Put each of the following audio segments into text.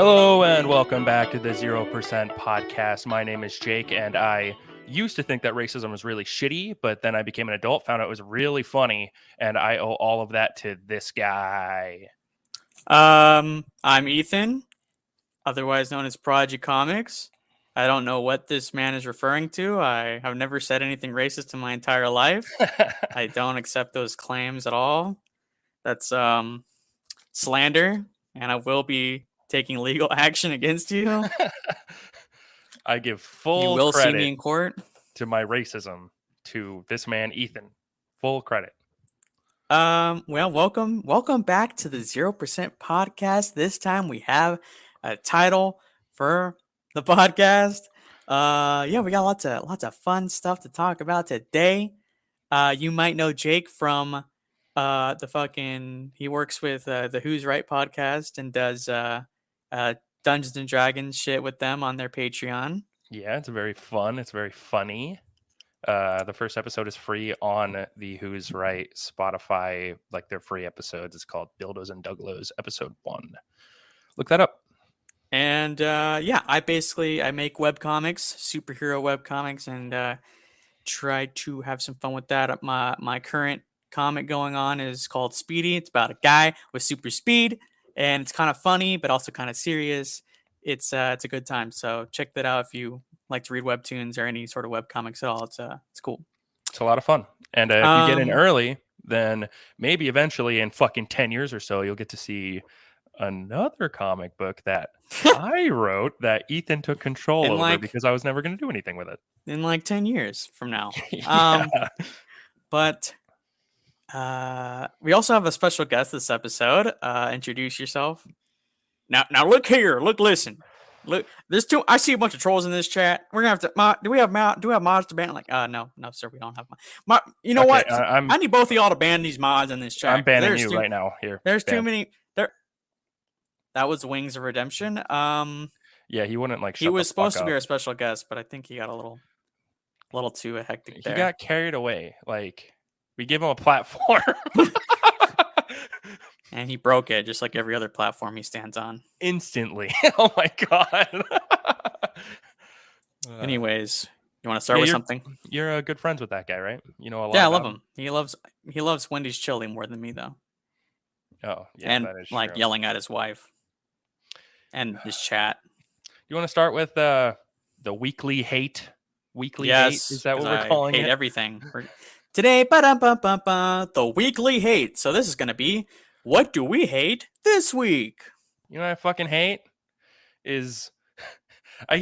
Hello and welcome back to the 0% podcast. My name is Jake, and I used to think that racism was really shitty, but then I became an adult, found out it was really funny, and I owe all of that to this guy. I'm Ethan, otherwise known as Prodigy Comics. I don't know what this man is referring to. I have never said anything racist in my entire life. I don't accept those claims at all. That's slander, and I will be taking legal action against you. I give You full will see me credit in court. to my racism to this man, Ethan. Full credit. Well, welcome back to the 0% podcast. This time we have a title for the podcast. We got lots of fun stuff to talk about today. You might know Jake from he works with the Who's Right podcast and does Dungeons and Dragons shit with them on their Patreon. Yeah, it's very fun. It's very funny. The first episode is free on the Who's Right Spotify, like their free episodes. It's called Dildos and Douglos, episode 1. Look that up. And I make webcomics, superhero webcomics, and try to have some fun with that. My current comic going on is called Speedy. It's about a guy with super speed, and it's kind of funny, but also kind of serious. It's a good time. So check that out if you like to read webtoons or any sort of webcomics at all. It's cool. It's a lot of fun. And if you get in early, then maybe eventually in fucking 10 years or so, you'll get to see another comic book that I wrote that Ethan took control over because I was never going to do anything with it. In like 10 years from now. Yeah. But we also have a special guest this episode. Introduce yourself. Now look here. Listen. Look, there's two. I see a bunch of trolls in this chat. We're gonna have to. Do we have mods to ban? Like, no, sir, we don't have mod. You know what? I need both of y'all to ban these mods in this chat. I'm banning you right now. Here, there's too many. That was Wings of Redemption. Yeah, he wouldn't like. He was supposed to be our special guest, but I think he got a little too hectic there. He got carried away. Like, we gave him a platform. And he broke it, just like every other platform he stands on. Instantly. Oh my god. Anyways, you want to start with something? You're good friends with that guy, right? You know a lot. Yeah, I love him. He loves Wendy's chili more than me, though. Oh, yeah, and that is like true. Yelling at his wife and his chat. You want to start with the weekly hate? Hate? Is that what we're calling it? Hate everything. Today, the weekly hate. So this is going to be, what do we hate this week? You know what I fucking hate is I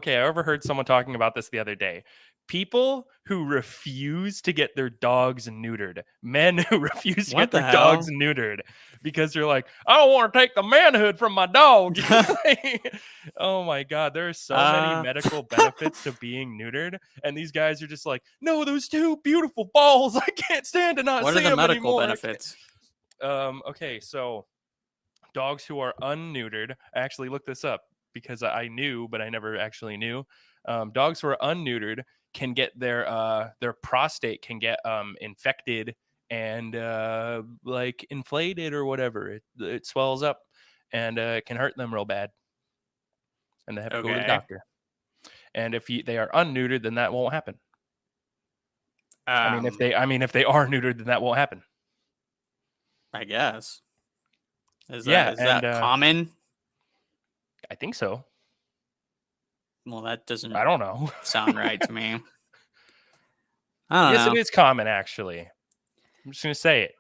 overheard someone talking about this the other day. People who refuse to get their dogs neutered. Men who refuse to get their dogs neutered because they're like, I don't want to take the manhood from my dog. Oh my god, there are so many medical benefits to being neutered, and these guys are just like, no, those two beautiful balls, I can't stand to not see them anymore. What are the medical benefits? Okay, so dogs who are unneutered, I actually looked this up because I knew, but I never actually knew. Dogs who are unneutered can get their prostate can get infected and like inflated or whatever. It swells up and it can hurt them real bad, and they have to go to the doctor. And if they are unneutered, then that won't happen. If they are neutered, then that won't happen. I guess. Is that common? I think so. Well, that doesn't. I don't know. Sound right to me. I don't know. Yes, it is common, actually. I'm just gonna say it.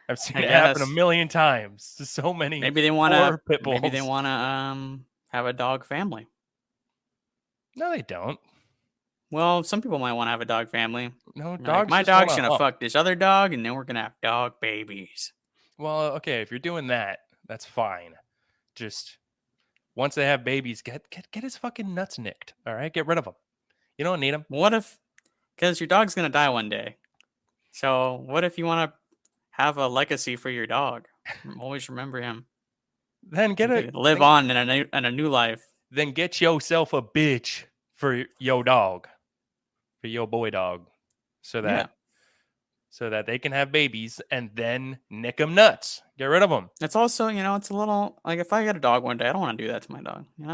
I've seen it happen a million times to so many. Maybe they want to. Maybe they want to have a dog family. No, they don't. Well, some people might want to have a dog family. No, dogs. My dog's gonna fuck this other dog, and then we're gonna have dog babies. Well, okay, if you're doing that, that's fine. Just once they have babies, get his fucking nuts nicked. All right, get rid of them. You don't need them. What if? Because your dog's gonna die one day. So what if you want to have a legacy for your dog? Always remember him. Then live on in a new life. Then get yourself a bitch for your dog, for your boy dog, so that so that they can have babies and then nick them nuts. Get rid of them. It's also, it's a little like if I get a dog one day, I don't want to do that to my dog. It's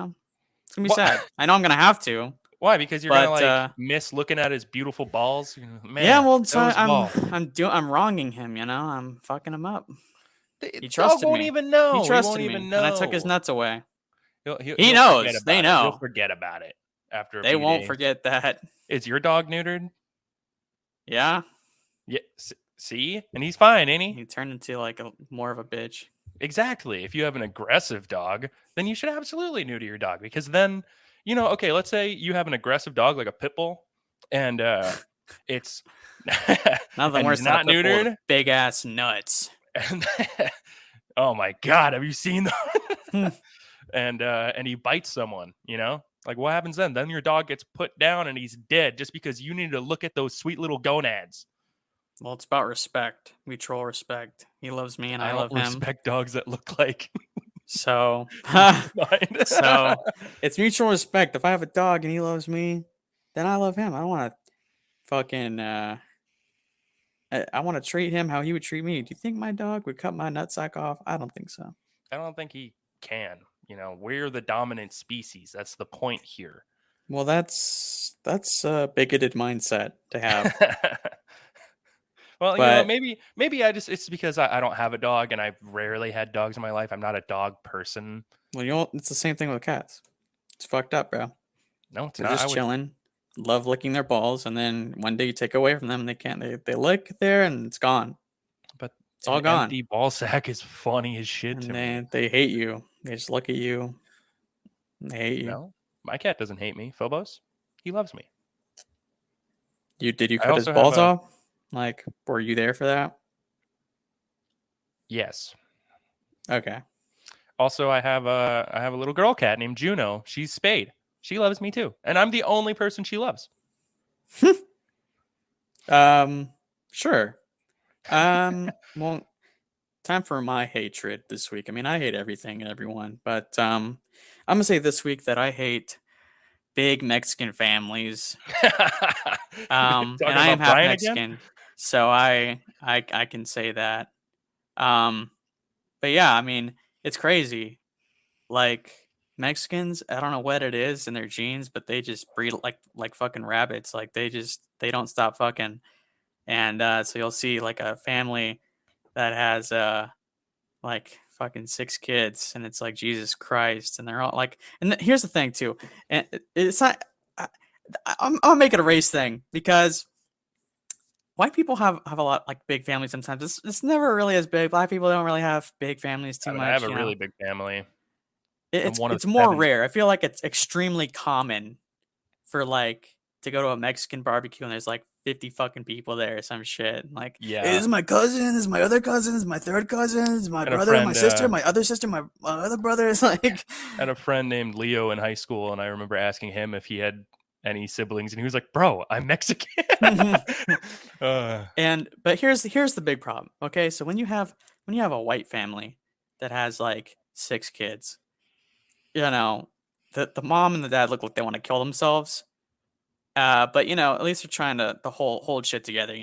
gonna be What? sad. I know I'm gonna have to, Why? Because you're gonna but like miss looking at his beautiful balls. yeah, Man, well, so those balls. I'm wronging him. I'm fucking him up. The He dog trusted won't me. even He know. He won't trusted even me, and I took his know. nuts away. He He'll forget knows. They about it. He'll know. forget about it after a They few won't days. forget that. Is your dog neutered? Yeah. Yeah. See, and he's fine, ain't he? He turned into like more of a bitch. Exactly. If you have an aggressive dog, then you should absolutely neuter your dog, because then, okay, let's say you have an aggressive dog like a pit bull, and it's Nothing and worse he's than a not pit bull with neutered. big ass nuts. And oh my god, have you seen Hmm. that? And he bites someone, like what happens then? Then your dog gets put down and he's dead just because you need to look at those sweet little gonads. Well, it's about respect, mutual respect. He loves me and I love don't him. respect dogs that look like So, mine. so it's mutual respect. If I have a dog and he loves me, then I love him. I don't want to fucking. I want to treat him how he would treat me. Do you think my dog would cut my nutsack off? I don't think so. I don't think he can. We're the dominant species. That's the point here. Well, that's a bigoted mindset to have. Well, But maybe it's because I don't have a dog and I've rarely had dogs in my life. I'm not a dog person. well, it's the same thing with cats. It's fucked up, bro. No, it's They're not. just chilling, love licking their balls, and then one day you take away from them and they can't. They lick there and it's gone. But It's all an gone. empty ball sack is funny as shit to me. And they hate you. They just look at you. And they hate you. No, my cat doesn't hate me. Phobos, he loves me. Did you I cut his also balls have a- off? Like, were you there for that? Yes. Okay. Also, I have a little girl cat named Juno. She's spayed. She loves me too, and I'm the only person she loves. Sure. Well, time for my hatred this week. I mean, I hate everything and everyone, but I'm gonna say this week that I hate big Mexican families. Talking And I about am half Brian Mexican, again? so I can say that. But yeah, I mean, it's crazy. Like Mexicans, I don't know what it is in their genes, but they just breed like fucking rabbits. Like they don't stop fucking. And so you'll see like a family that has like fucking 6 kids, and it's like Jesus Christ, and they're all like. And here's the thing too, and it's not. I'll make it a race thing because white people have a lot like big families sometimes. It's never really as big. Black people don't really have big families too I much. have a really big family. It's one of it's more 7. rare. I feel like it's extremely common for like to go to a Mexican barbecue and there's like 50 fucking people there or some shit. Like, Yeah. hey, this is my cousin, this is my other cousin, this is my third cousin, this is my And a brother, my friend, sister, my other sister, my other brother. It's like I had a friend named Leo in high school, and I remember asking him if he had any siblings, and he was like, "Bro, I'm Mexican." But here's the big problem. Okay, so when you have a white family that has like 6 kids, the mom and the dad look like they want to kill themselves. But at least they're trying to hold shit together.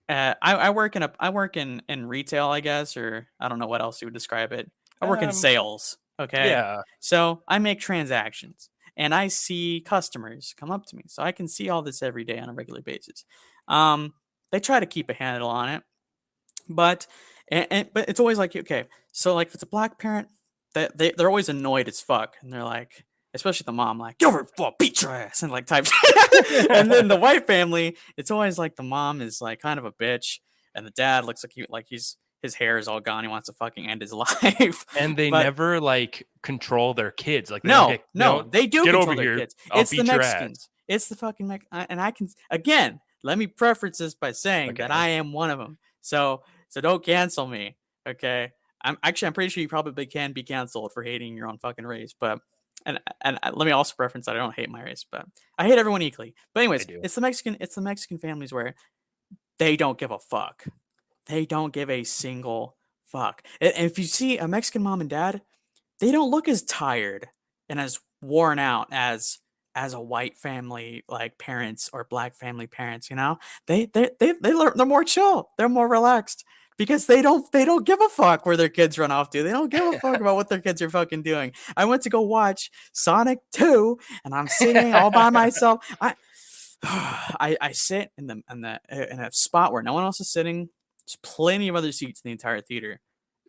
I work in retail, I guess, or I don't know what else you would describe it. I work in sales. Okay. Yeah. So I make transactions and I see customers come up to me. So I can see all this every day on a regular basis. They try to keep a handle on it, but it's always like, okay, so like if it's a black parent, they're always annoyed as fuck, and they're like, especially the mom, like, "Yo, beat your ass," and like type. And then the white family, it's always like the mom is like kind of a bitch, and the dad looks like his hair is all gone. He wants to fucking end his life. And they never like control their kids. Like, they do get control over their here. kids. I'll It's the beat your ass. Mexicans. It's the fucking and I can again. Let me preface this by saying that I am one of them. So don't cancel me, okay? I'm pretty sure you probably can be canceled for hating your own fucking race, but and let me also preference that I don't hate my race, but I hate everyone equally. But anyways, it's the Mexican families where they don't give a fuck. They don't give a single fuck. And if you see a Mexican mom and dad, they don't look as tired and as worn out as as a white family like parents or black family parents, you know, they're more chill, they're more relaxed because they don't give a fuck where their kids run off to. They don't give a fuck about what their kids are fucking doing. I went to go watch Sonic 2 and I'm sitting all by myself. I sit in a spot where no one else is sitting. There's plenty of other seats in the entire theater.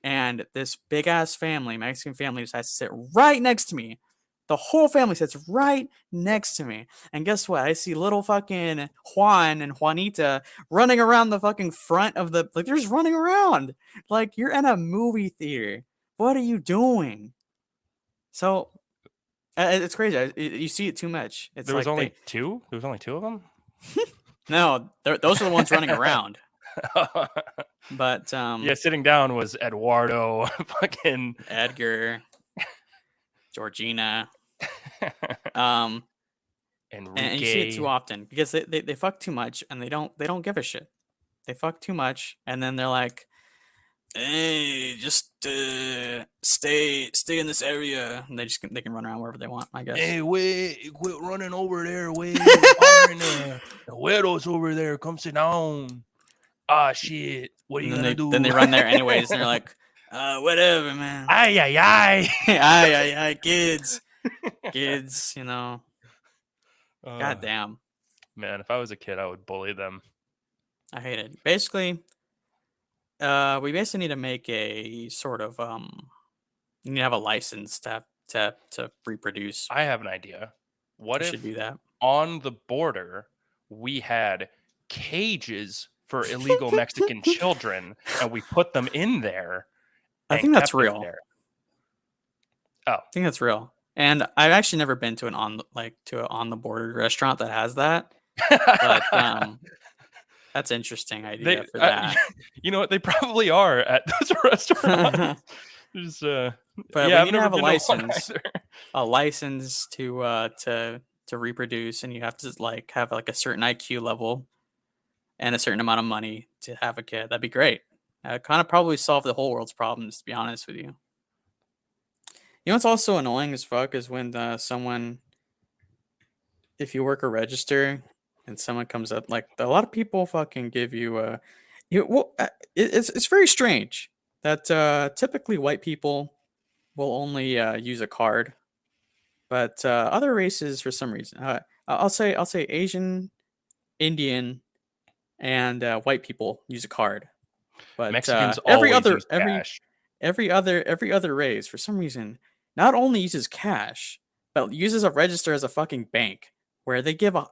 And this big ass family, Mexican family, decides to sit right next to me. The whole family sits right next to me. And guess what? I see little fucking Juan and Juanita running around the fucking front of the, like, they're just running around. Like, you're in a movie theater. What are you doing? So, it's crazy. You see it too much. It's There was like only two? There was only two of them? no, those are the ones running around. But yeah, sitting down was Eduardo, fucking Edgar, Georgina, and you see it too Enrique. often because they fuck too much and they don't give a shit. They fuck too much and then they're like, hey, just stay in this area, and they can run around wherever they want, I guess. Hey, wait, quit running over there. Wait, the güeros over there. Come sit down. Ah, shit. What are you gonna do? Then they run there anyways, and they're like, whatever, man. Ay, ay, ay. Ay, ay, ay, kids, you know. God damn. Man, if I was a kid, I would bully them. I hate it. Basically, we basically need to make a sort of you need to have a license to reproduce. I have an idea. What We if should do that? on the border we had cages for illegal Mexican children and we put them in there? I think that's kept them real. there? I think that's real. And I've actually never been to an on the border restaurant that has that. But that's interesting idea for that. You know what? They probably are at those restaurants. Just, But yeah, we need to have a a license to reproduce, and you have to like have like a certain IQ level and a certain amount of money to have a kid. That'd be great. Kind of probably solve the whole world's problems, to be honest with you. You know what's also annoying as fuck is when someone, if you work a register and someone comes up, like a lot of people fucking give you it's very strange that typically white people will only use a card, but other races for some reason, I'll say Asian, Indian, and white people use a card, but Mexicans every always other use cash. every other race for some reason not only uses cash but uses a register as a fucking bank where they give I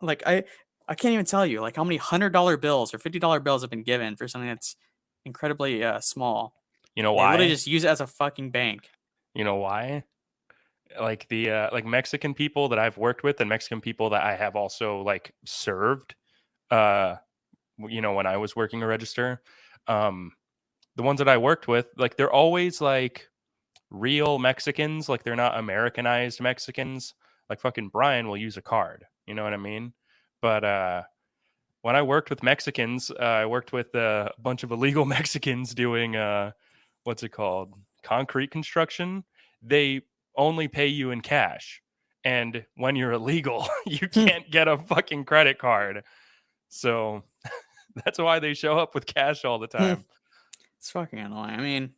can't even tell you like how many $100 bills or $50 bills have been given for something that's incredibly small. You know They why? literally just use it as a fucking bank. You know why? Like the like Mexican people that I've worked with and Mexican people that I have also like served, you know, when I was working a register, the ones that I worked with, like they're always like real Mexicans, like they're not Americanized Mexicans. Like fucking Brian will use a card, you know what I mean? But when I worked with Mexicans, I worked with a bunch of illegal Mexicans doing what's it called? Concrete construction. They only pay you in cash. And when you're illegal, you can't get a fucking credit card. So that's why they show up with cash all the time. It's fucking annoying. I mean,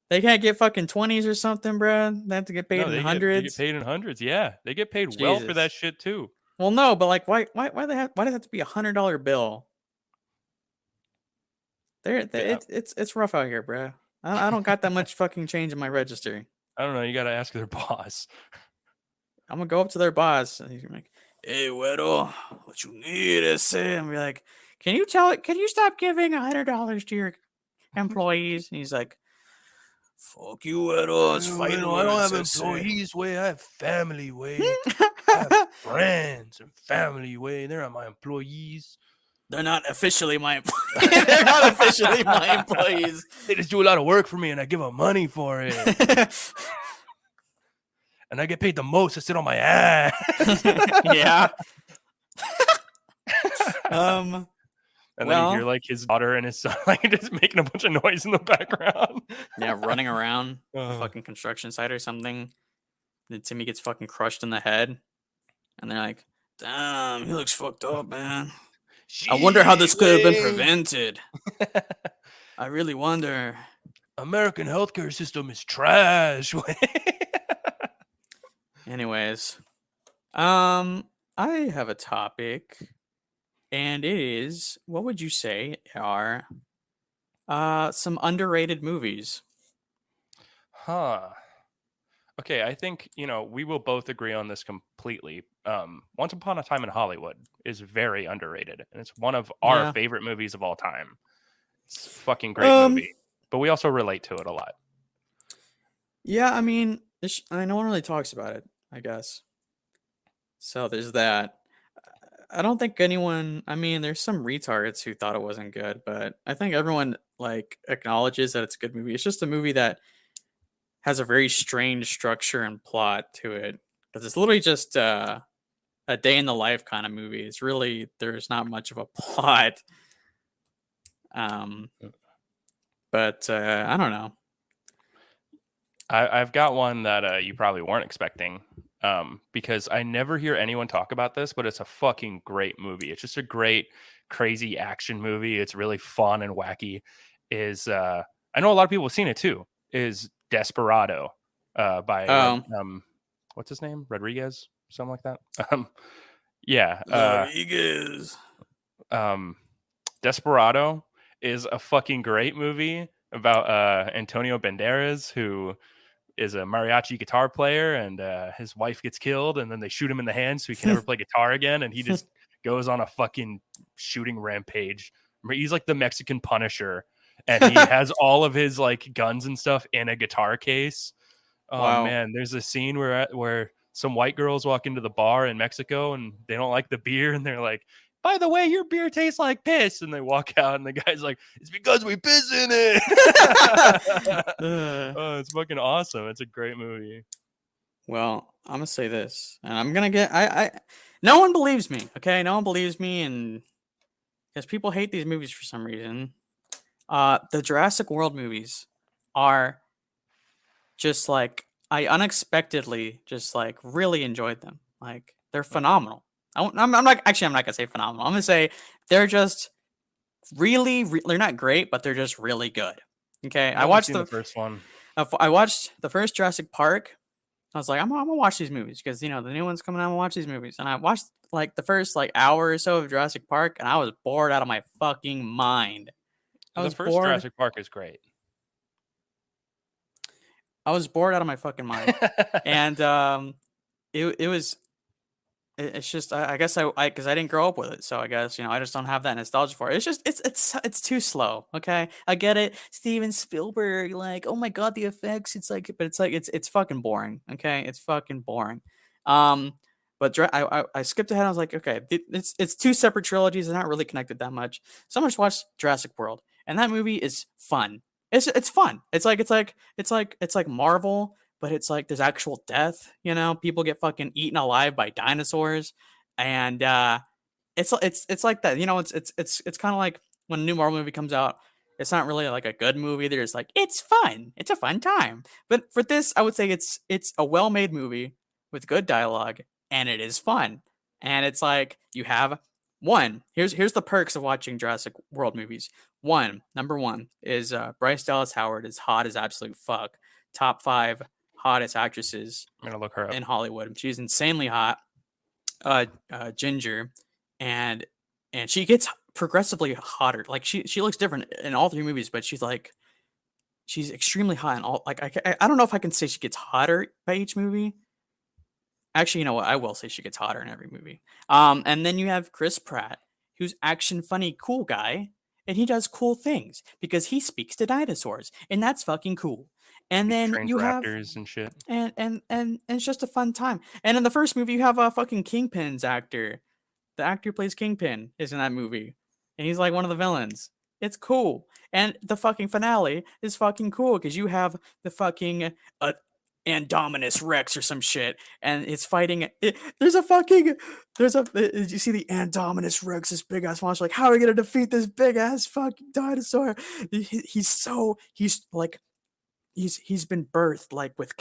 they can't get fucking 20s or something, bro. They have to get paid in hundreds. They get paid in hundreds. Yeah, they get paid well for that shit too. Well, no, but like, why does it have to be $100 bill? It's rough out here, bro. I don't got that much fucking change in my register. I don't know. You got to ask their boss. I'm gonna go up to their boss and he's like, "Hey, Weddle, what you need?" I say, and be like, "Can you stop giving $100 to your employees?" And he's like, "Fuck you, Weddle. It's fine. I don't have employees, way. I have family, way. I have friends and family, way. They're not my employees. They're not officially my employees. They're not officially my employees. They just do a lot of work for me, and I give them money for it." And I get paid the most to sit on my ass. Yeah. And then you hear like his daughter and his son like just making a bunch of noise in the background. Yeah, running around a fucking construction site or something. Then Timmy gets fucking crushed in the head. and they're like, "Damn, he looks fucked up, man. I wonder how Shit, this could have been Wayne. prevented. I really wonder." American healthcare system is trash. Anyways, I have a topic, and it is, what would you say are some underrated movies? Huh. Okay, I think, we will both agree on this completely. Once Upon a Time in Hollywood is very underrated, and it's one of our Yeah. favorite movies of all time. It's a fucking great Um. movie, but we also relate to it a lot. Yeah. I mean, no one really talks about it, I guess. So there's that. I don't think anyone. I mean, there's some retards who thought it wasn't good, but I think everyone like acknowledges that it's a good movie. It's just a movie that has a very strange structure and plot to it, because it's literally just a day in the life kind of movie. It's really, there's not much of a plot. Um, but I don't know. I've got one that you probably weren't expecting, because I never hear anyone talk about this, but it's a fucking great movie. It's just a great, crazy action movie. It's really fun and wacky. I know a lot of people have seen it too. Is Desperado, by Oh, what's his name? Rodriguez, something like that. Yeah. Rodriguez. Um, Desperado is a fucking great movie about Antonio Banderas, who is a mariachi guitar player, and his wife gets killed, and then they shoot him in the hand so he can never play guitar again, and he just goes on a fucking shooting rampage. He's like the Mexican Punisher, and he has all of his like guns and stuff in a guitar case. Oh Wow. man, there's a scene where some white girls walk into the bar in Mexico and they don't like the beer, and they're like, "By the way, your beer tastes like piss." And they walk out, and the guy's like, "It's because we piss in it." Uh, Oh, it's fucking awesome. It's a great movie. well, I'm gonna say this, and I'm gonna get. No one believes me. Okay, no one believes me, and because people hate these movies for some reason. The Jurassic World movies are just like, I unexpectedly just like really enjoyed them. Like, they're phenomenal. I'm not actually, I'm not gonna say phenomenal. I'm gonna say they're just they're not great, but they're just really good. Okay, I've only seen the first one. I watched the first Jurassic Park. I was like, I'm gonna watch these movies because the new one's coming out. I'm gonna watch these movies, and I watched like the first like hour or so of Jurassic Park, and I was bored out of my fucking mind. I The was first bored. Jurassic Park is great. I was bored out of my fucking mind, and it was. It's just, I guess I because I didn't grow up with it, so I guess I just don't have that nostalgia for it. It's just it's too slow. Okay, I get it. Steven Spielberg, like, oh my god, the effects. It's like, but it's like it's fucking boring. Okay, it's fucking boring. Um, but I skipped ahead. I was like, okay, it's two separate trilogies. They're not really connected that much. So I'm just watch Jurassic World, and that movie is fun. It's fun. It's like Marvel, but it's like there's actual death. People get fucking eaten alive by dinosaurs, and it's like that. It's kind of like when a new Marvel movie comes out. It's not really like a good movie. They're just like, it's fun. It's a fun time. But for this, I would say it's a well-made movie with good dialogue, and it is fun. And it's like, you have one. Here's the perks of watching Jurassic World movies. Number one is Bryce Dallas Howard is hot as absolute fuck. Top five hottest actresses I'm gonna look her up. in Hollywood. She's insanely hot. Ginger, and she gets progressively hotter. Like, she looks different in all three movies, but she's extremely hot in all. Like, I don't know if I can say she gets hotter by each movie. Actually, you know what? I will say she gets hotter in every movie. And then you have Chris Pratt, who's action funny, cool guy, and he does cool things because he speaks to dinosaurs, and that's fucking cool. And He then trains you have raptors and shit. and it's just a fun time. And in the first movie, you have a fucking Kingpin's actor. The actor who plays Kingpin is in that movie, and he's like one of the villains. It's cool. And the fucking finale is fucking cool because you have the fucking Indominus Rex or some shit, and it's fighting. Did you see the Indominus Rex, this big ass monster? Like, how are we gonna defeat this big ass fucking dinosaur? He's like he's been birthed like with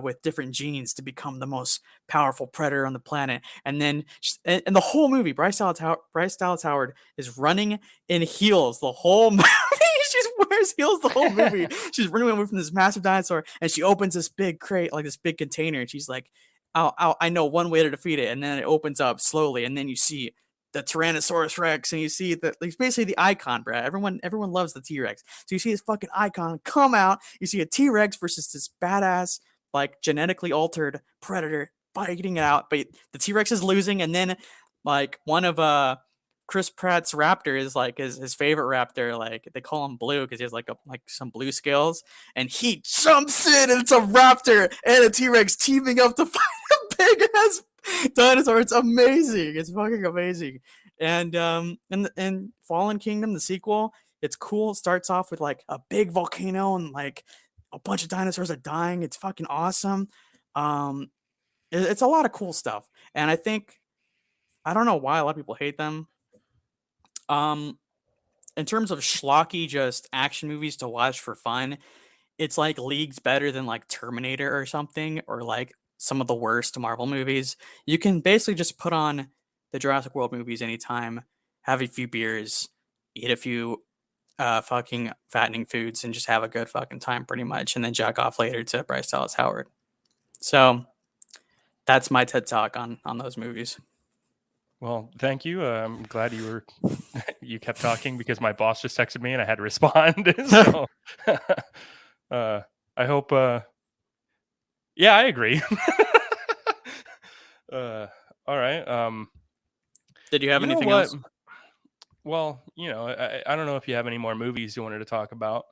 with different genes to become the most powerful predator on the planet. And then and the whole movie, Bryce Dallas Howard is running in heels the whole movie. She wears heels the whole movie. She's running away from this massive dinosaur, and she opens this big crate, like this big container, and she's like, I know one way to defeat it. And then it opens up slowly, and then you see the Tyrannosaurus Rex, and you see that it's basically the icon, Brad. Everyone loves the T-Rex. So you see this fucking icon come out. You see a T-Rex versus this badass, like genetically altered predator fighting it out, but the T-Rex is losing, and then like one of Chris Pratt's raptor is like his favorite raptor. Like they call him Blue because he has like some blue scales, and he jumps in, and it's a raptor and a T-Rex teaming up to fight a big ass dinosaur. It's amazing. It's fucking amazing. And Fallen Kingdom, the sequel, it's cool. It starts off with like a big volcano and like a bunch of dinosaurs are dying. It's fucking awesome. It's a lot of cool stuff. And I don't know why a lot of people hate them. In terms of schlocky, just action movies to watch for fun, it's like leagues better than like Terminator or something, or like some of the worst Marvel movies. You can basically just put on the Jurassic World movies anytime, have a few beers, eat a few fucking fattening foods, and just have a good fucking time pretty much, and then jack off later to Bryce Dallas Howard. So that's my TED Talk on those movies. Well, thank you. I'm glad you kept talking because my boss just texted me and I had to respond. So I hope yeah, I agree. All right. Did you have anything else? Well, I don't know if you have any more movies you wanted to talk about.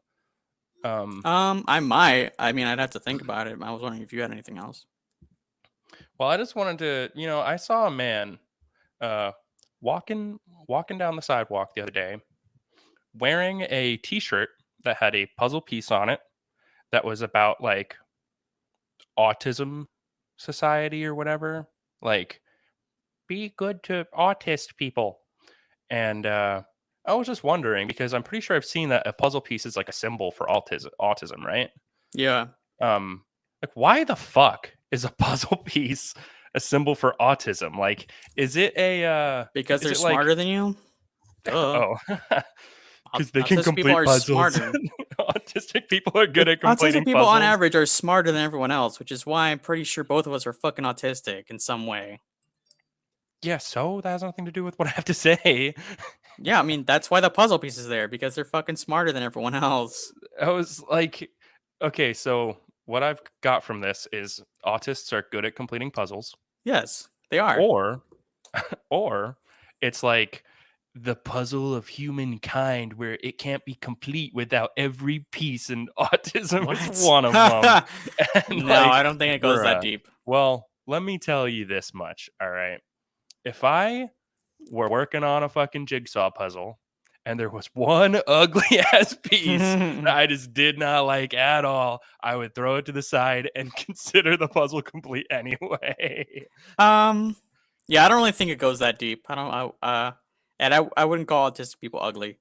I might. I mean, I'd have to think about it. I was wondering if you had anything else. Well, I just wanted to, I saw a man walking down the sidewalk the other day wearing a t-shirt that had a puzzle piece on it that was about like autism society or whatever, like be good to autist people. And I was just wondering, because I'm pretty sure I've seen that a puzzle piece is like a symbol for autism, right? Yeah. Like why the fuck is a puzzle piece a symbol for autism? Like, is it a because they're smarter than you? Oh, because they can complete puzzles. Autistic people are good at completing autistic people puzzles. On average are smarter than everyone else, which is why I'm pretty sure both of us are fucking autistic in some way. Yeah, so that has nothing to do with what I have to say. Yeah, I mean, that's why the puzzle piece is there, because they're fucking smarter than everyone else. I was like, okay, so what I've got from this is autists are good at completing puzzles. Yes, they are. Or it's like the puzzle of humankind where it can't be complete without every piece, and autism is one of them. No, I don't think it goes that deep. Well, let me tell you this much, all right? If I were working on a fucking jigsaw puzzle and there was one ugly ass piece that I just did not like at all, I would throw it to the side and consider the puzzle complete anyway. Yeah, I don't really think it goes that deep. And I wouldn't call autistic people ugly.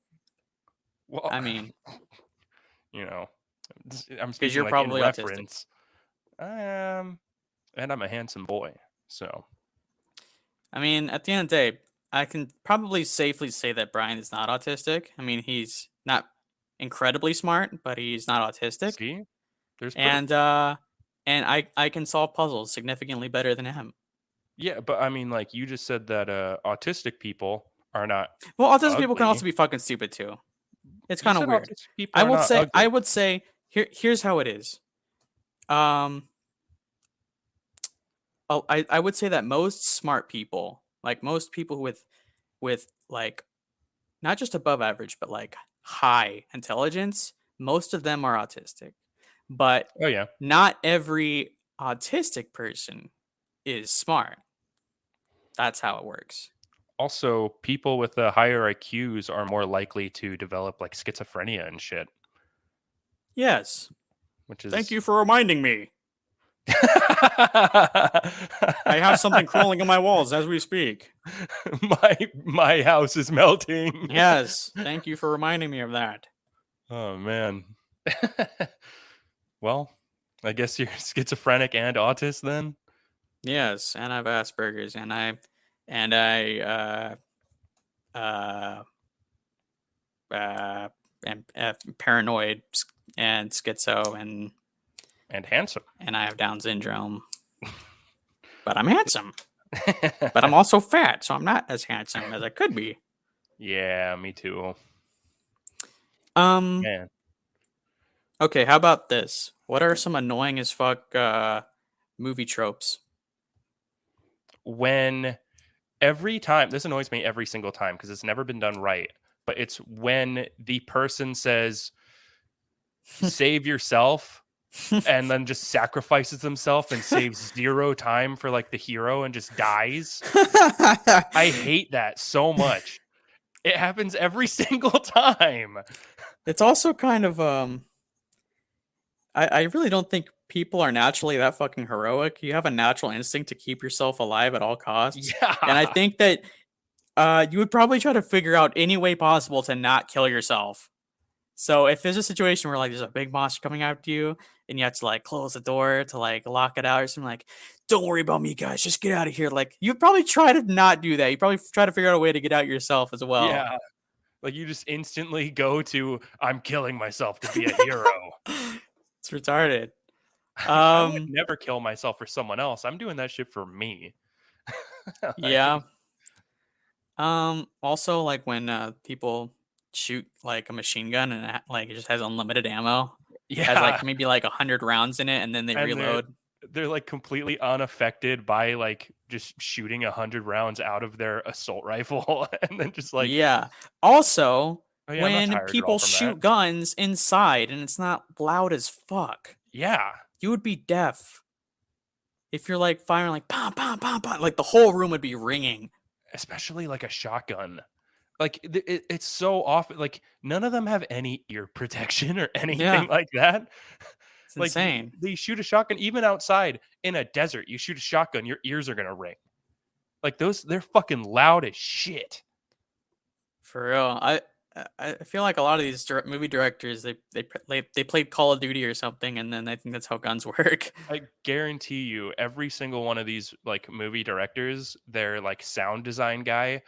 Well, I mean, I'm speaking you're like probably in reference. And I'm a handsome boy, so. I mean, at the end of the day, I can probably safely say that Brian is not autistic. I mean, he's not incredibly smart, but he's not autistic. See, there's and I can solve puzzles significantly better than him. Yeah, but I mean, like you just said that autistic people are not. Well, autistic people can also be fucking stupid too. It's kind of weird. I would say here's how it is. I would say that most smart people, like most people with like not just above average, but like high intelligence, most of them are autistic. But not every autistic person is smart. That's how it works. Also, people with the higher IQs are more likely to develop like schizophrenia and shit. Yes. Which is. Thank you for reminding me. I have something crawling on my walls as we speak. My house is melting. Yes. Thank you for reminding me of that. Oh man. Well, I guess you're schizophrenic and autist then. Yes, and I have Asperger's, and I uh, uh, am paranoid and schizo, And handsome. and I have Down syndrome. But I'm handsome. But I'm also fat, so I'm not as handsome as I could be. Yeah, me too. Um. Man. Okay, how about this? What are some annoying as fuck movie tropes? When every time, this annoys me every single time because it's never been done right, but it's when the person says, save yourself, and then just sacrifices himself and saves zero time for like the hero and just dies. I hate that so much. It happens every single time. It's also kind of I really don't think people are naturally that fucking heroic. You have a natural instinct to keep yourself alive at all costs. And I Yeah. think that you would probably try to figure out any way possible to not kill yourself. So if there's a situation where like there's a big monster coming after you and you have to like close the door to like lock it out or something, like, don't worry about me, guys, just get out of here. Like you'd probably try to not do that. You probably try to figure out a way to get out yourself as well. Yeah. Like you just instantly go to, I'm killing myself to be a hero. It's retarded. I would never kill myself for someone else. I'm doing that shit for me. Yeah. Also, like when people shoot like a machine gun and like it just has unlimited ammo, has Yeah. like maybe like 100 rounds in it, and then they And reload. they're like completely unaffected by like just shooting 100 rounds out of their assault rifle and then just like, Yeah. Also, oh yeah, I'm not when tired at all people from that. shoot guns inside and it's not loud as fuck, Yeah. you would be deaf. If you're like firing like pom pom pom pom, like the whole room would be ringing. Especially like a shotgun. Like it's so often like none of them have any ear protection or anything Yeah, like that. it's Like insane. they shoot a shotgun even outside in a desert. You shoot a shotgun, your ears are gonna ring. Like those, they're fucking loud as shit. For real, I feel like a lot of these movie directors they played Call of Duty or something, and then I think that's how guns work. I guarantee you, every single one of these like movie directors, their like sound design guy,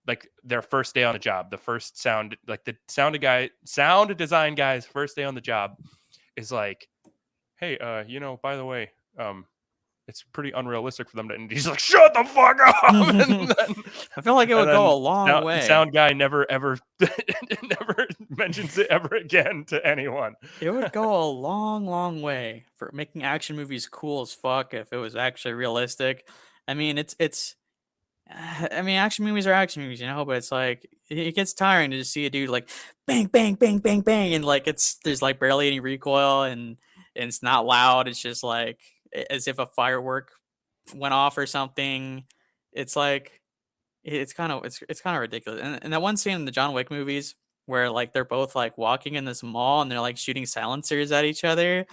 like their first day on the job, the first sound, like the sound design guy's first day on the job is like, hey, by the way, it's pretty unrealistic for them to. And he's like, shut the fuck up. I feel like it And would go then a long the way. sound guy never ever never mentions it ever again to anyone. It would go a long, long way for making action movies cool as fuck if it was actually realistic. I mean, it's. I mean, action movies are action movies, you know, but it's like it gets tiring to just see a dude like bang, bang, bang, bang, bang, and like there's like barely any recoil and it's not loud. It's just like as if a firework went off or something. It's like it's kind of ridiculous. And that one scene in the John Wick movies where like they're both like walking in this mall and they're like shooting silencers at each other,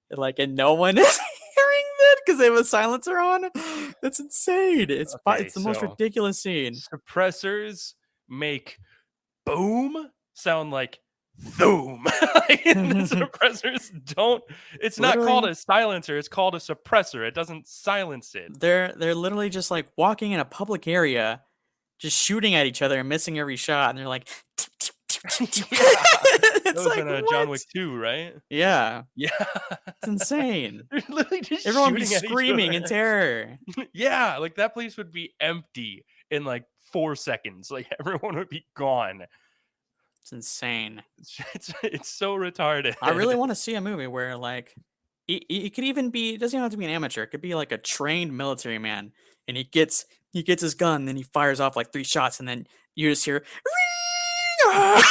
and no one is hearing that because they have a silencer on. That's insane. Okay, It's the most so ridiculous scene. suppressors make boom sound like thoom. And the suppressors don't. It's not called Literally, a silencer. It's called a suppressor. It doesn't silence it. they're literally just like walking in a public area, just shooting at each other and missing every shot, and they're like, Yeah, that it's was like in John what? Wick 2, right? Yeah, Yeah, it's insane. they're literally just Everyone would be shooting at each screaming in other. terror. Yeah, like that place would be empty in like 4 seconds. Like everyone would be gone. It's insane. It's so retarded. I really want to see a movie where like it could even be, it doesn't even have to be an amateur. It could be like a trained military man, and he gets his gun, then he fires off like 3 shots, and then you just hear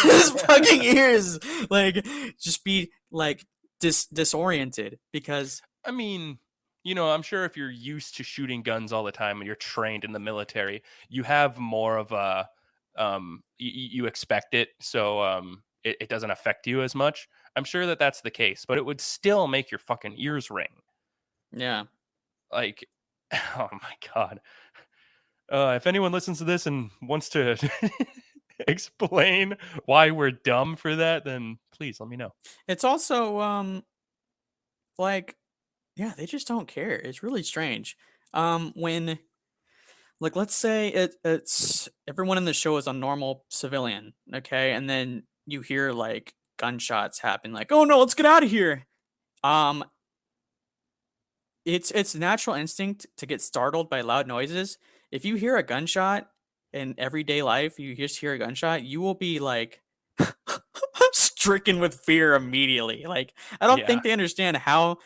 his fucking ears like just be like disoriented because I mean, I'm sure if you're used to shooting guns all the time and you're trained in the military, you have more of a you expect it, so it doesn't affect you as much. I'm sure that that's the case, but it would still make your fucking ears ring. yeah. Like, oh my god. If anyone listens to this and wants to explain why we're dumb for that, then please let me know. It's also like, yeah, they just don't care. It's really strange. When like let's say it's everyone in the show is a normal civilian, okay, and then you hear like gunshots happen, like, oh no, let's get out of here. Um, it's natural instinct to get startled by loud noises. If you hear a gunshot in everyday life, you just hear a gunshot, you will be like stricken with fear immediately. Like, I don't Yeah. think they understand how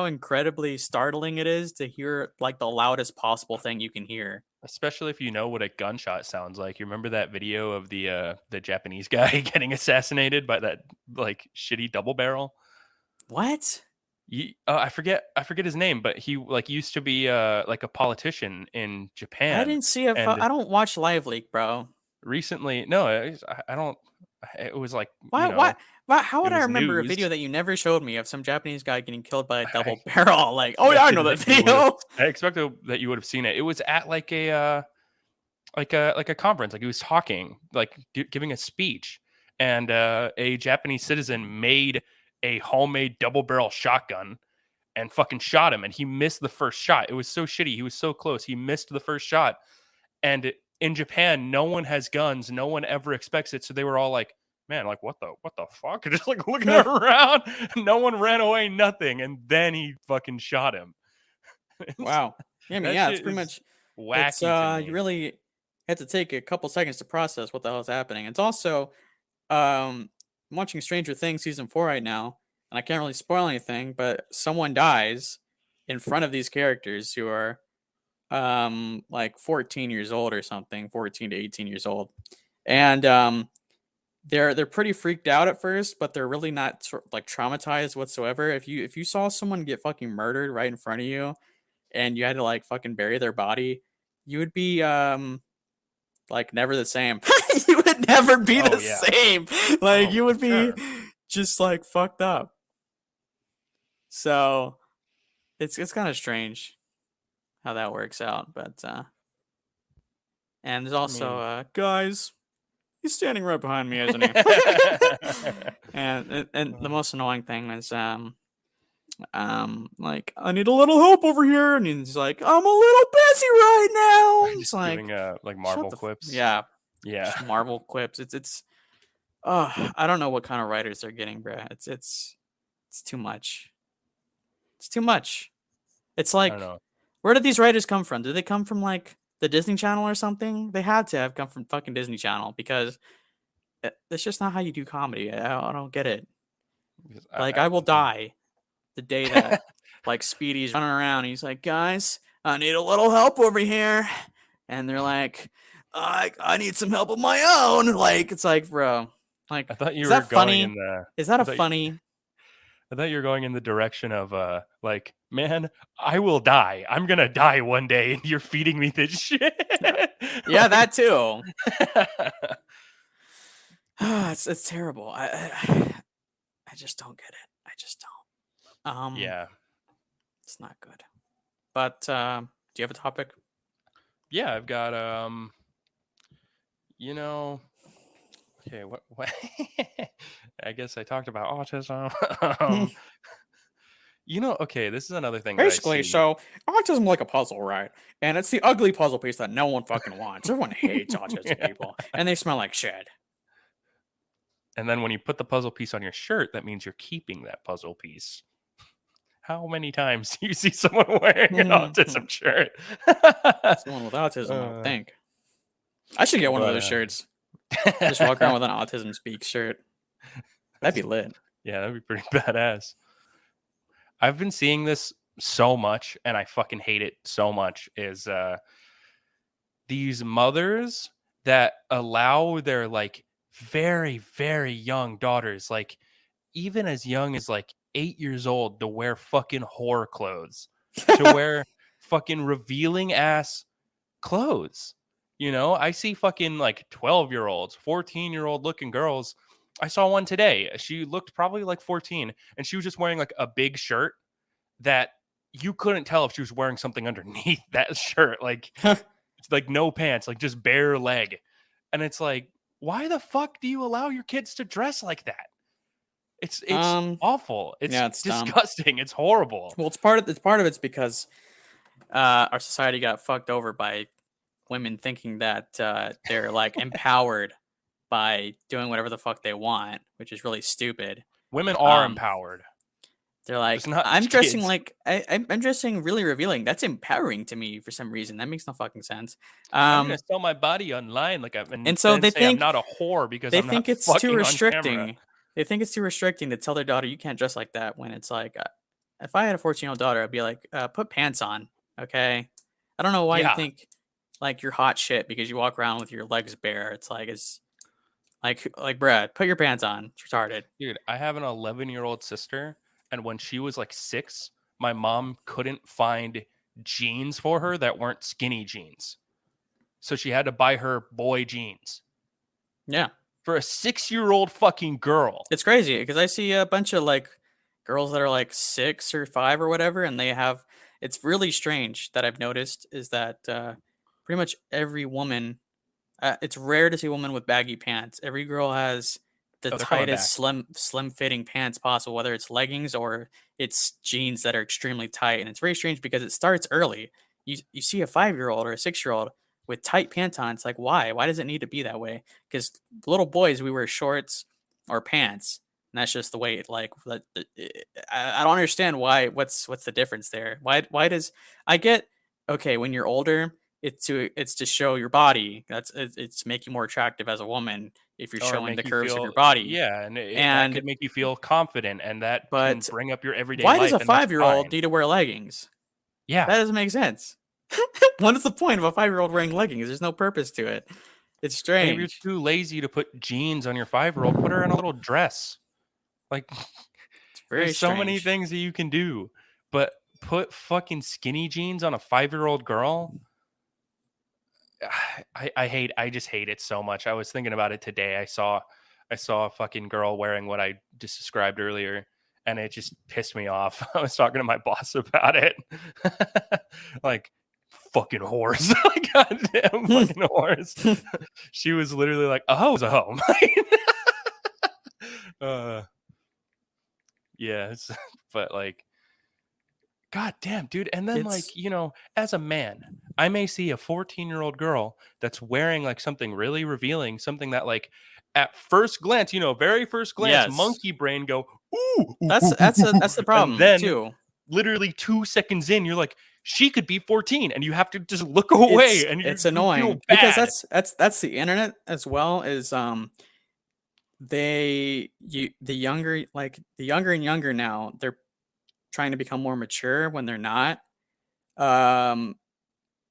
incredibly startling it is to hear like the loudest possible thing you can hear. Especially if you know what a gunshot sounds like. You remember that video of the Japanese guy getting assassinated by that like shitty double barrel? What? I forget his name, but he like used to be like a politician in I Japan, didn't see a and I don't watch Live Leak, bro. recently, no, I don't. It was like Why? Why? How it would I was remember a news. video that you never showed me of some Japanese guy getting killed by a I double barrel? Like, oh yeah, I know expected that that you would have. video. I expected that you would have seen it. It was at like a conference. Like he was talking, like giving a speech, and a Japanese citizen made a homemade double barrel shotgun and fucking shot him, and he missed the first shot. It was so shitty. He was so close. He missed the first shot, and in Japan, no one has guns. No one ever expects it. So they were all like, "Man, like what the fuck?" Just like looking around. No one ran away. Nothing. And then he fucking shot him. Wow. Yeah, I mean, That yeah, it's shit pretty is much. It's wacky to you me. really have to take a couple seconds to process what the hell is happening. It's also I'm watching Stranger Things season 4 right now, and I can't really spoil anything, but someone dies in front of these characters who are like 14 years old or something, 14 to 18 years old. And they're pretty freaked out at first, but they're really not like traumatized whatsoever. If you saw someone get fucking murdered right in front of you and you had to like fucking bury their body, you would be like never the same. You would never be Oh the yeah. same. Like Oh, you for would be sure. just like fucked up. So it's kind of strange how that works out, but and there's I also mean, guys, he's standing right behind me, isn't he? And the most annoying thing is like, I need a little help over here, and he's like, I'm a little busy right now. It's just like, giving like shut Marvel the quips. yeah, Yeah. just Marvel quips. It's I don't know what kind of writers they're getting, bro. It's too much. It's too much. It's I don't like, know. where did these writers come from? Did they come from like the Disney Channel or something? They had to have come from fucking Disney Channel, because that's just not how you do comedy. I don't get it. Because Like, I will die the day that like Speedy's running around. He's like, guys, I need a little help over here, and they're like, I need some help of my own. Like, it's like, bro, I like, thought you is were that going in funny? the. Is that I a thought funny? I thought you were going in the direction of like, man, I will die. I'm gonna die one day, and you're feeding me this shit. Yeah, Like, that too. It's terrible. I just don't get it. I just don't. yeah, It's not good. But do you have a topic? yeah. I've got you know, okay. What? I guess I talked about autism. um, okay. This is another thing that I Basically, see. so autism like a puzzle, right? And it's the ugly puzzle piece that no one fucking wants. Everyone hates autistic Yeah. people, and they smell like shit. And then when you put the puzzle piece on your shirt, that means you're keeping that puzzle piece. How many times do you see someone wearing an autism shirt? Someone with autism, I would uh, think. I should get one of but those shirts. Just walk around with an autism speak shirt. That'd be lit. yeah, that'd be pretty badass. I've been seeing this so much, and I fucking hate it so much. Is these mothers that allow their like very very young daughters, like even as young as like 8 years old, to wear fucking whore clothes, to wear fucking revealing ass clothes. I see fucking like 12-year-olds, 14-year-old looking girls. I saw one today. She looked probably like 14, and she was just wearing like a big shirt that you couldn't tell if she was wearing something underneath that shirt. Like, it's like no pants, like just bare leg. And it's like, why the fuck do you allow your kids to dress like that? It's awful. It's Yeah, it's dumb. disgusting. It's horrible. Well, it's part of it's because our society got fucked over by women thinking that they're like empowered by doing whatever the fuck they want, which is really stupid. Women are Um, empowered, they're just like, not I'm dressing kids. like I'm dressing really revealing. That's empowering to me for some reason. That makes no fucking sense. I'm gonna sell my body online, like and And so then say I'm not a whore because they I'm not think it's too fucking on camera. restricting. They think it's too restricting to tell their daughter you can't dress like that. When it's like, if I had a 14-year-old daughter, I'd be like, put pants on, okay? I don't know why you Yeah, think like you're hot shit because you walk around with your legs bare. It's like Brad, put your pants on. It's retarded. dude, I have an 11-year-old sister, and when she was like 6, my mom couldn't find jeans for her that weren't skinny jeans, so she had to buy her boy jeans Yeah, for a 6-year-old fucking girl. it's crazy because I see a bunch of like girls that are like 6 or 5 or whatever, and they have. It's really strange that I've noticed is that pretty much every woman. It's rare to see a woman with baggy pants. Every girl has the Oh, they're coming tightest, back. slim fitting pants possible, whether it's leggings or it's jeans that are extremely tight. And it's very strange because it starts early. You see a 5-year-old or a 6-year-old with tight pants on. It's like, why? Why does it need to be that way? Because little boys, we wear shorts or pants. And that's just the way it like I don't understand why what's the difference there? Why does I get okay when you're older it's to show your body. It's make you more attractive as a woman if you're Or showing make the you curves of your feel, body. yeah, and that And could make you feel confident, and that can but bring up your everyday why does life, a and that's 5-year-old fine. need to wear leggings? Yeah, That doesn't make sense. What is the point of a 5-year-old wearing leggings? There's no purpose to it. It's and if you're strange. too lazy to put jeans on your 5-year-old, put her in a little dress. Like, It's very there's so many strange. things that you can do, but put fucking skinny jeans on a 5-year-old girl. I just hate it so much. I was thinking about it today. I saw a fucking girl wearing what I just described earlier, and it just pissed me off. I was talking to my boss about it. Like, fucking horse. Like, goddamn fucking horse. She was literally like, a hoe's a hoe. uh yes. But like, god damn, dude. And then like, It's as a man, I may see a 14-year-old girl that's wearing like something really revealing, something that like at first glance, very first glance, yes. monkey brain go, ooh, ooh, That's ooh, ooh, ooh, ooh. that's the And problem then too. literally 2 seconds in, you're like, she could be 14, and you have to just look away, and It's you feel annoying because bad. that's the internet as well is the younger and younger now they're trying to become more mature when they're not. Um,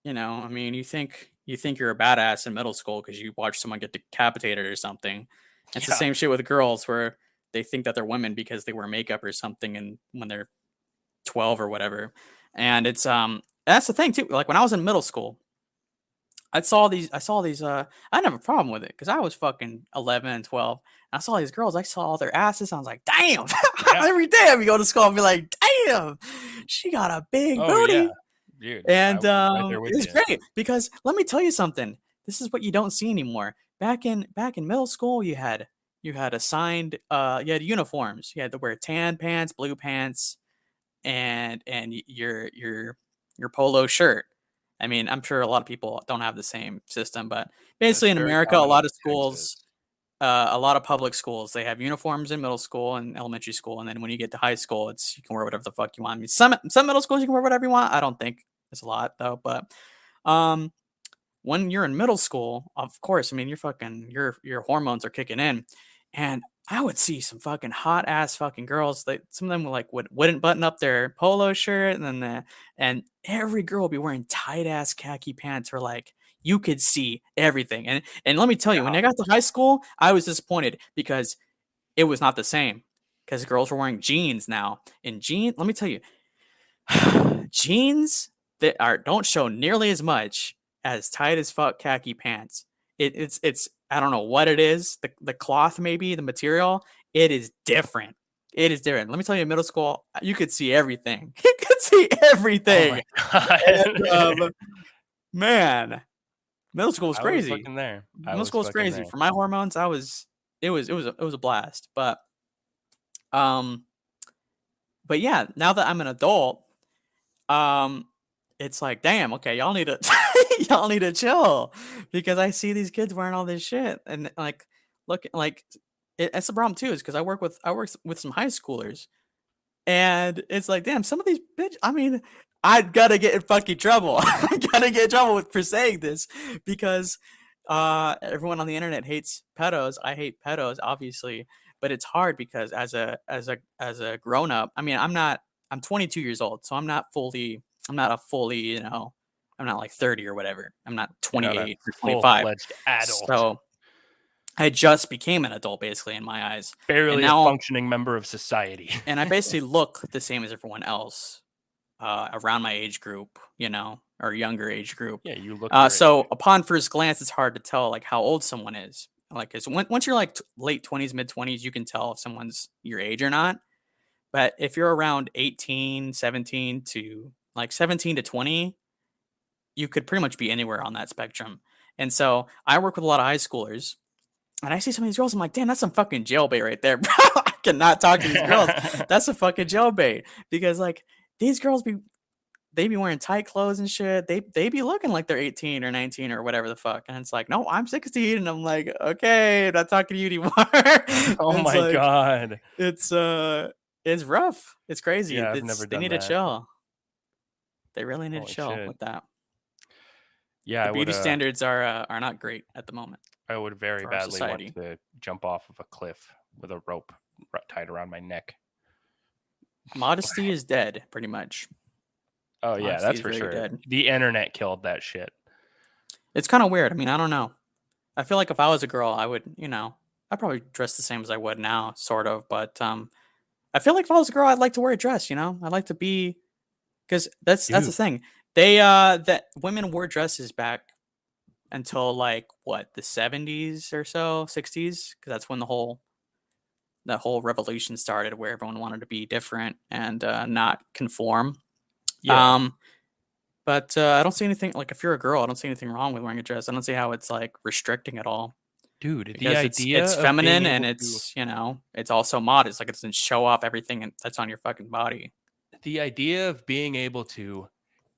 I mean, you think you're a badass in middle school because you watch someone get decapitated or something. It's the Yeah. same shit with girls where they think that they're women because they wear makeup or something and when they're 12 or whatever. And it's that's the thing too. Like when I was in middle school, I saw these I didn't have a problem with it because I was fucking 11 and 12. And I saw these girls, I saw all their asses. I was like, damn. Yeah. Every day I would go to school and be like, damn, she got a big Oh yeah, booty. dude. And I'm right there it with was you. great because let me tell you something. This is what you don't see anymore. Back in middle school, you had assigned you had uniforms. You had to wear tan pants, blue pants, and your polo shirt. I mean, I'm sure a lot of people don't have the same system, but That's basically in very America, a common lot in of schools, Texas. a lot of public schools, they have uniforms in middle school and elementary school, and then when you get to high school, it's you can wear whatever the fuck you want. I mean, some middle schools you can wear whatever you want. I don't think it's a lot though, but um, when you're in middle school, of course, I mean, your hormones are kicking in, and I would see some fucking hot ass fucking girls. Like some of them wouldn't button up their polo shirt, and then and every girl would be wearing tight ass khaki pants, where like you could see everything. And let me tell you, when Yeah. I got to high school, I was disappointed because it was not the same. Because girls were wearing jeans now, and let me tell you, jeans that are don't show nearly as much as tight as fuck khaki pants. It's I don't know what it is. The cloth maybe the material. It is different. It is different. Let me tell you, in middle school, you could see everything. You could see Oh my everything. And god. man, middle school was I was crazy. fucking there. I Middle was school was fucking crazy. there. For my hormones, it was a blast. But Um, but yeah, now that I'm an adult, um, it's like, damn, okay, y'all need to y'all need to chill because I see these kids wearing all this shit and like look like it's the problem too is because I work with some high schoolers and it's like, damn, some of these bitch. I mean, I gotta get in fucking trouble. I gotta get in trouble for saying this because everyone on the internet hates pedos. I hate pedos, obviously, but it's hard because as a grown up, I mean, I'm 22 years old, so I'm not a fully, I'm not like 30 or whatever. I'm not You're not a 28 or 25. full-fledged adult, So I just became an adult basically in my eyes. And barely a now functioning member of society. and I basically look the same as everyone else around my age group, or younger age group. Yeah, you look your age. So upon first glance, it's hard to tell like how old someone is. Like, cause once you're like late 20s, mid 20s, you can tell if someone's your age or not. But if you're around 18, 17 to like 17 to 20, you could pretty much be anywhere on that spectrum. And so I work with a lot of high schoolers, and I see some of these girls. I'm like, damn, that's some fucking jailbait right there, bro. I cannot talk to these girls. That's a fucking jailbait because like these girls they be wearing tight clothes and shit. They be looking like they're 18 or 19 or whatever the fuck. And it's like, no, I'm 16. And I'm like, okay, I'm not talking to you anymore. Oh And it's my like god. it's rough. It's crazy. Yeah, I've never They done need to that. chill. They really need to Holy chill shit. with that. Yeah, The beauty standards are not great at the moment I would very for our badly want society. to jump off of a cliff with a rope tied around my neck. Modesty is dead, pretty much. Oh yeah, Modesty that's is for very sure. dead. The internet killed that shit. It's kind of weird. I mean, I don't know. I feel like if I was a girl, I would, I'd probably dress the same as I would now, sort of. But I feel like if I was a girl, I'd like to wear a dress. I'd like to be because that's the Dude, thing. They that women wore dresses back until like what the 70s or so, 60s, because that's when that whole revolution started, where everyone wanted to be different and not conform. yeah. Um, but I don't see anything like if you're a girl, I don't see anything wrong with wearing a dress. I don't see how it's like restricting at all Dude, the because idea it's of being feminine and able to it's also modest. Like it doesn't show off everything that's on your fucking body.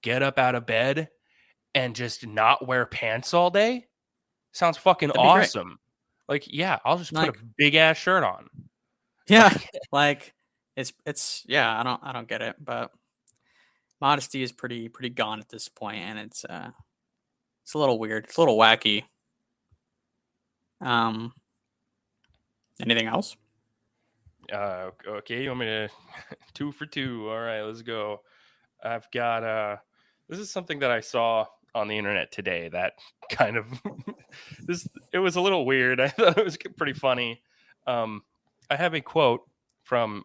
get up out of bed and just not wear pants all day sounds fucking That'd be great. awesome. Like, yeah, I'll just put a Like big ass shirt on. yeah, Like, like it's yeah. I don't get it, but modesty is pretty gone at this point, and it's a little weird. It's a little wacky. Um, anything else? okay, you want me to 2 for 2? All right, let's go. I've got this is something that I saw on the internet today that kind of it was a little weird. I thought it was pretty funny. I have a quote from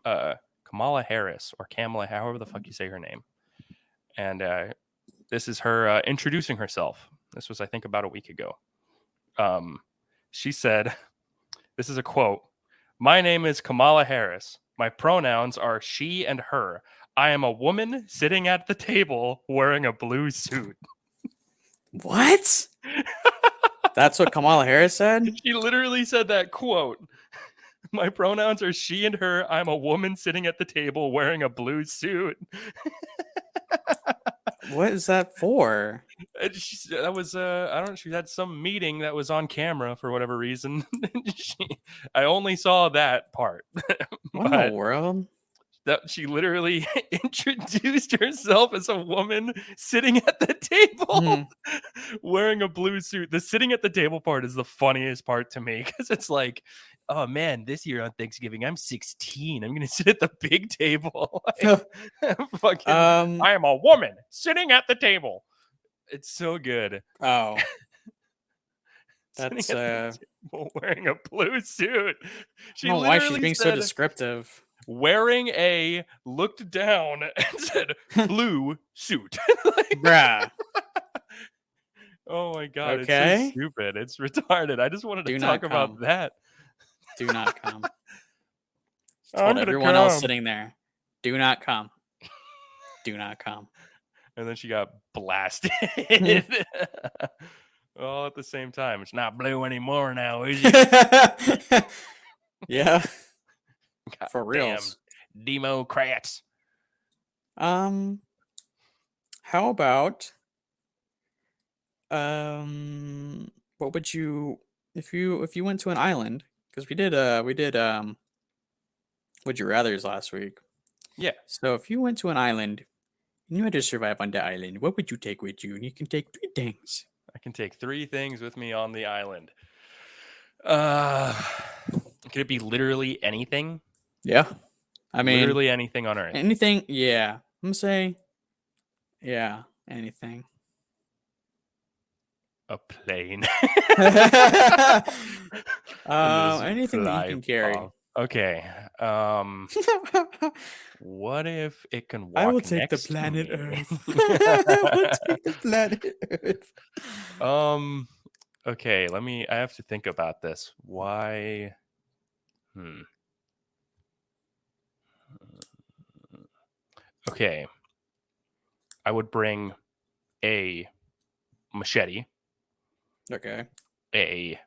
Kamala Harris, or Kamala, however the fuck you say her name. And this is her introducing herself. This was, I think, about a week ago. She said, this is a quote: "My name is Kamala Harris. My pronouns are she and her. I am a woman sitting at the table wearing a blue suit." What? That's what Kamala Harris said? She literally said that quote. My pronouns are she and her. I'm a woman sitting at the table wearing a blue suit. What is that for? And that was I don't know. She had some meeting that was on camera for whatever reason. I only saw that part, What in the but world? that she literally introduced herself as a woman sitting at the table Mhm. wearing a blue suit. The sitting at the table part is the funniest part to me because it's like, oh man, this year on Thanksgiving, I'm 16. I'm going to sit at the big table. Fucking, Um. I am a woman sitting at the table. It's so good. Oh, Sitting that's at the table wearing a blue suit. She I don't know why she's literally being so said, descriptive. wearing a, looked down and said blue suit. Like, Bruh. oh my god, it's so Okay. stupid. It's retarded. I just wanted to Do talk not about come. that. Do not come. I'm Told gonna everyone else come. sitting there, do not come. Do not come. And then she got blasted. All at the same time. It's not blue anymore now, is it? Yeah. God For damn reals. Democrats. How about what would you if you went to an island? Because we did would you rather's last week. Yeah, So if you went to an island and you had to survive on the island, what would you take with you? And you can take 3 things. I can take 3 things with me on the island. Uh, could it be literally anything? Yeah. I mean, Literally anything on Earth. anything, yeah. I'm gonna say, yeah, anything. A plane. And just Anything that you fly can carry. off. Okay. What if it can I will walk take the next to planet me? Earth. I will take the planet Earth. um. Okay. I have to think about this. Why? Hmm. Okay. I would bring a machete, Okay. a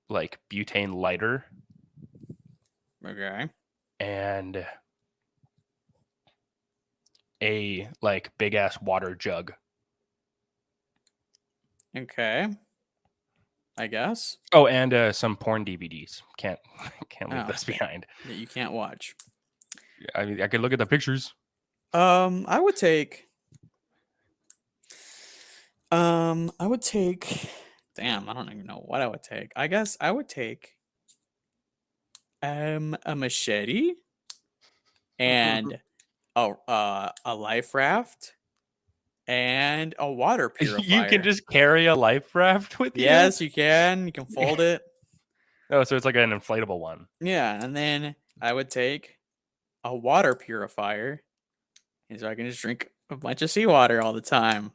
like butane lighter, Okay. and a like big ass water jug. Okay. I guess. Oh, and some porn DVDs. Can't leave Oh, those behind. that you can't watch. I mean, I could look at the pictures. I would take. I would take. Damn, I don't even know what I would take. I guess I would take a machete and a life raft and a water You can purifier. just carry a life raft with you. Yes, you can. You can fold it. Oh, so it's like an inflatable one. Yeah, and then I would take a water purifier, and so I can just drink a bunch of seawater all the time.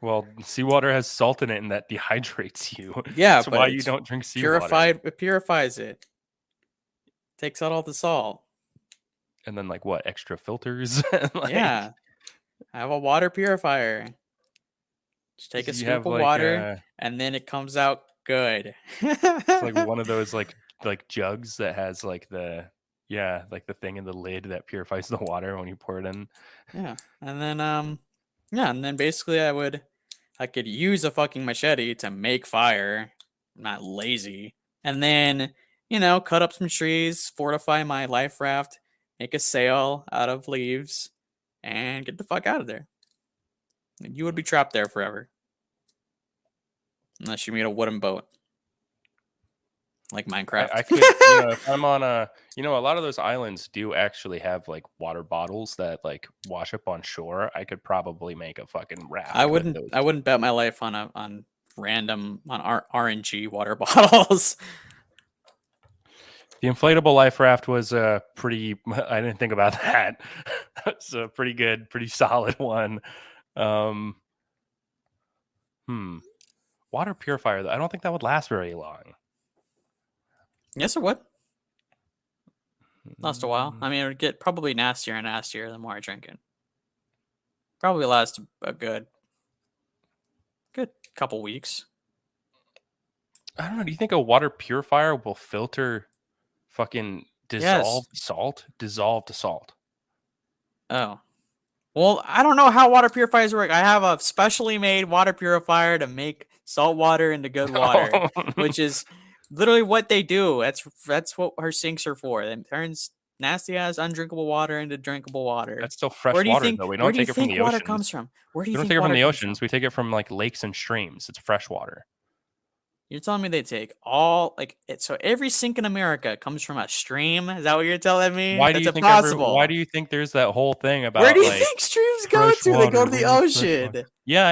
Well, seawater has salt in it, and that dehydrates you. Yeah, That's but why you it's don't drink seawater. purified. It purifies it. Takes out all the salt. And then, like, what extra filters? Like, Yeah, have a water purifier. Just take a you scoop have of like water, and then it comes out good. it's like one of those like jugs that has like like the thing in the lid that purifies the water when you pour it in. Yeah, and then and then basically I could use a fucking machete to make fire. I'm not lazy. And then, cut up some trees, fortify my life raft, make a sail out of leaves, and get the fuck out of there. And you would be trapped there forever. Unless you made a wooden boat. Like Minecraft. I could, if I'm on a lot of those islands do actually have like water bottles that like wash up on shore. I could probably make a fucking I raft with wouldn't those. I wouldn't bet my life on random RNG water bottles. The inflatable life raft was pretty. I didn't think about that. It's a pretty good, pretty solid one. Um, Water purifier, though. I don't think that would last very long. Yes, it would. Last a while. I mean, it would get probably nastier and nastier the more I drink it. Probably last a good couple weeks. I don't know. Do you think a water purifier will filter fucking dissolved salt? Dissolved salt. Oh. Well, I don't know how water purifiers work. I have a specially made water purifier to make salt water into good water, which is literally what they do. That's what our sinks are for. It turns nasty ass undrinkable water into drinkable water. That's still fresh water, though. We Where don't do you take it from think the water oceans. comes from? Where do We you don't think take it from water the comes oceans. from? We take it from like lakes and streams. It's fresh water. You're telling me they take all so every sink in America comes from a stream? Is that what you're telling me? Why do That's you think impossible. Why do you think there's that whole thing about Where do you like think streams go fresh to? They go to water, the we need fresh ocean. water? Yeah,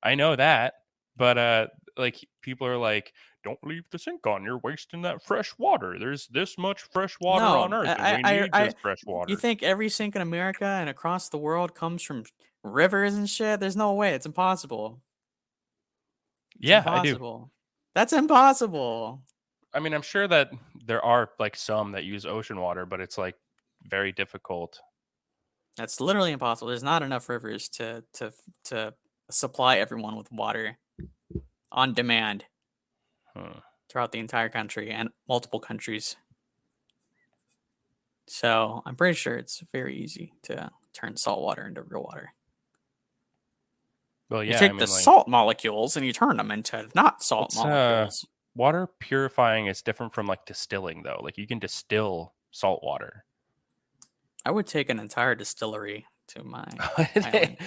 I know that, but like people are like, don't leave the sink on. You're wasting that fresh water. There's this much fresh water on No, Earth, and we need this fresh water. you think every sink in America and across the world comes from rivers and shit? There's no way. It's impossible. It's Yeah, I do. impossible. That's impossible. I mean, I'm sure that there are like some that use ocean water, but it's like very difficult. That's literally impossible. There's not enough rivers to supply everyone with water on demand throughout the entire country and multiple countries. So I'm pretty sure it's very easy to turn salt water into real water. Well, You yeah, I take the mean, like, salt molecules and you turn them into not salt it's molecules. water purifying is different from like distilling, though. Like, you can distill salt water. I would take an entire distillery to my island.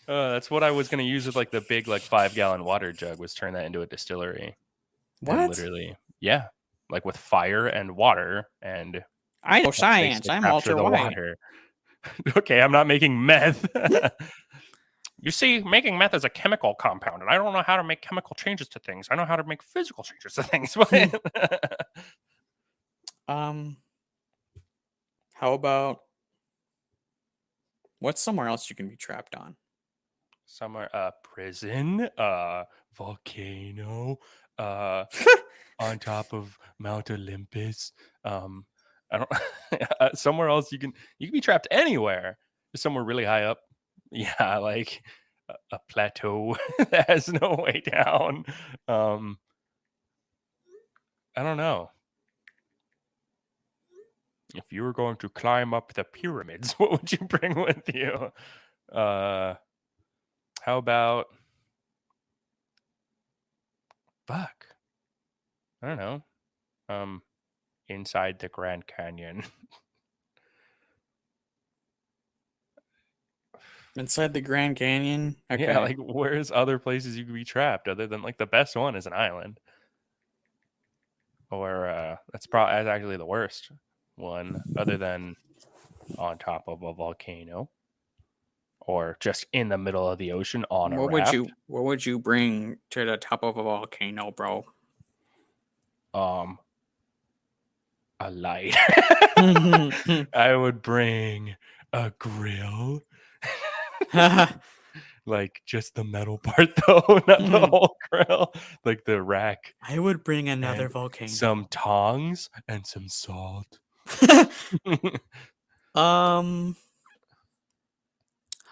That's what I was gonna use with like the big like 5 gallon water jug, was turn that into a distillery. And What? literally, yeah, like with fire and water, and I know pump fakes science. to I'm capture Walter the White. water. Okay, I'm not making meth. You see, making meth is a chemical compound, and I don't know how to make chemical changes to things. I know how to make physical changes to things. Um, how about what's somewhere else you can be trapped on? Somewhere, prison, volcano, on top of Mount Olympus. I don't. Somewhere else you can be trapped anywhere. Just somewhere really high up. Yeah, like a plateau that has no way down. I don't know. If you were going to climb up the pyramids, what would you bring with you? How about fuck? I don't know. Inside the Grand Canyon. Inside the Grand Canyon? Okay. Yeah, like where's other places you could be trapped other than like the best one is an island. Or that's actually the worst one, other than on top of a volcano. Or just in the middle of the ocean on a raft. What would you bring to the top of a volcano, bro? A light. I would bring a grill. Like just the metal part though, not the whole grill. Like the rack. I would bring another and volcano. some tongs and some salt. How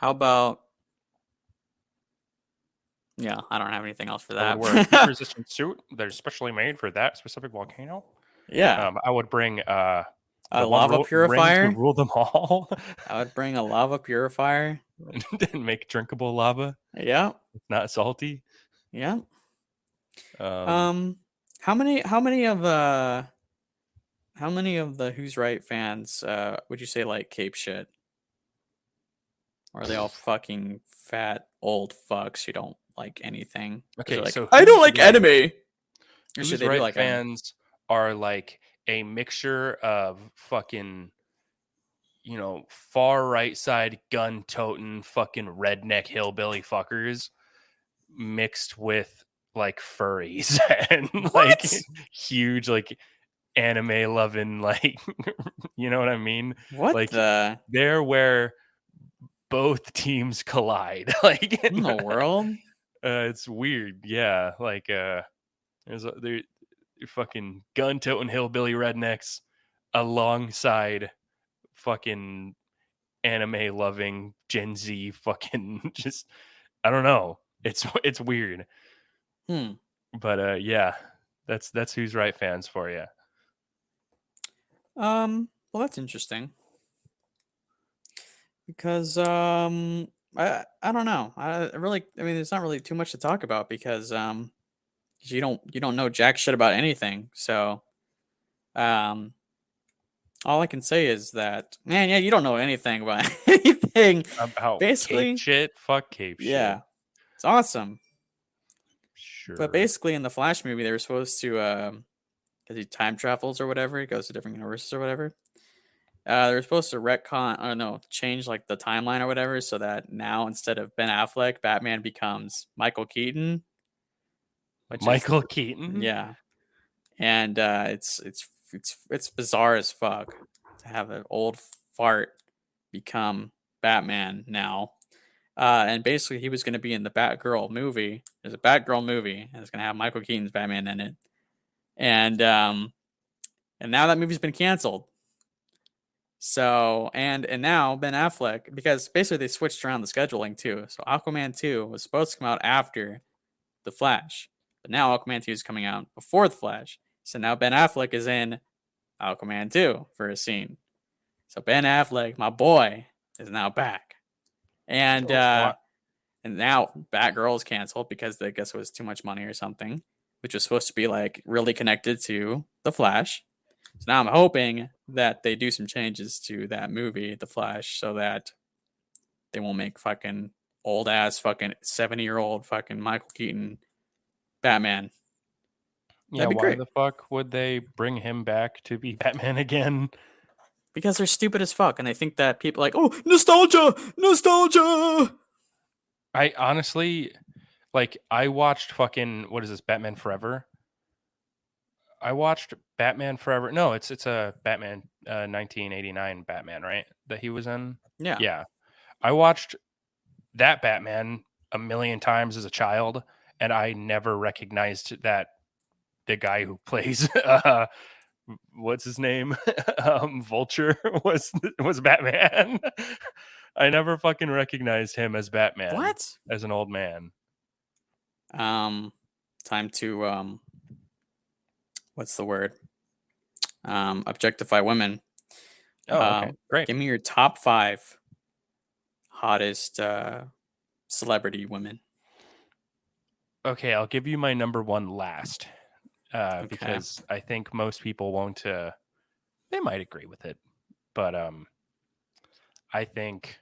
about? Yeah, I don't have anything else for I that. would wear a heat-resistant suit that is specially made for that specific volcano. Yeah, I would bring a the lava ring purifier. to rule them all, I would bring a lava purifier. and make drinkable lava. Yeah, It's not salty. yeah. Um, How many of the Who's Right fans would you say like Cape shit? Or are they all fucking fat old fucks who don't like anything? 'Cause they're okay, like, so I don't Who's like Right? anime. Or Who's should they do Right like anime? fans are like a mixture of fucking, far right side gun toting fucking redneck hillbilly fuckers mixed with like furries and like What? huge like anime loving, like, you know what I mean? What Like the they're where both teams collide. Like in the world? it's weird. Yeah, like they're fucking gun toting hillbilly rednecks alongside fucking anime loving Gen Z fucking just, I don't know. It's weird. But yeah, that's Who's Right fans for you. Well, that's interesting because I don't know. I mean, there's not really too much to talk about because 'cause you don't know jack shit about anything. So um, all I can say is that man, yeah, you don't know anything about anything. About Cape Basically, shit? Fuck Cape shit. yeah, it's awesome. But Sure. basically, in the Flash movie, they were supposed to because he time travels or whatever, he goes to different universes or whatever. They were supposed to retcon, I don't know, change like the timeline or whatever, so that now instead of Ben Affleck, Batman becomes Michael Keaton, which is Michael Keaton? yeah, and it's bizarre as fuck to have an old fart become Batman now. And basically, he was going to be in the Batgirl movie. There's a Batgirl movie, and it's going to have Michael Keaton's Batman in it. And now that movie's been canceled. So and now Ben Affleck, because basically they switched around the scheduling too. So Aquaman 2 was supposed to come out after The Flash, but now Aquaman 2 is coming out before The Flash. So now Ben Affleck is in Aquaman 2 for a scene. So Ben Affleck, my boy, is now back. And So what? and now Batgirl is canceled because I guess it was too much money or something, which was supposed to be like really connected to The Flash. So now I'm hoping that they do some changes to that movie, The Flash, so that they won't make fucking old ass fucking 70-year-old fucking Michael Keaton Batman. Yeah, That'd be why great. the fuck would they bring him back to be Batman again? Because they're stupid as fuck and they think that people are like, oh, nostalgia, nostalgia. I honestly, like, I watched fucking, what is this, Batman Forever? I watched Batman Forever. No, it's a Batman 1989 Batman, right? That he was in. Yeah. Yeah. I watched that Batman a million times as a child, and I never recognized that the guy who plays what's his name? Vulture was Batman. I never fucking recognized him as Batman What? as an old man. Time to what's the word? Objectify women. Oh, okay. Great. Give me your top 5 hottest celebrity women. Okay, I'll give you my number one last. Okay. Because I think most people won't they might agree with it. But I think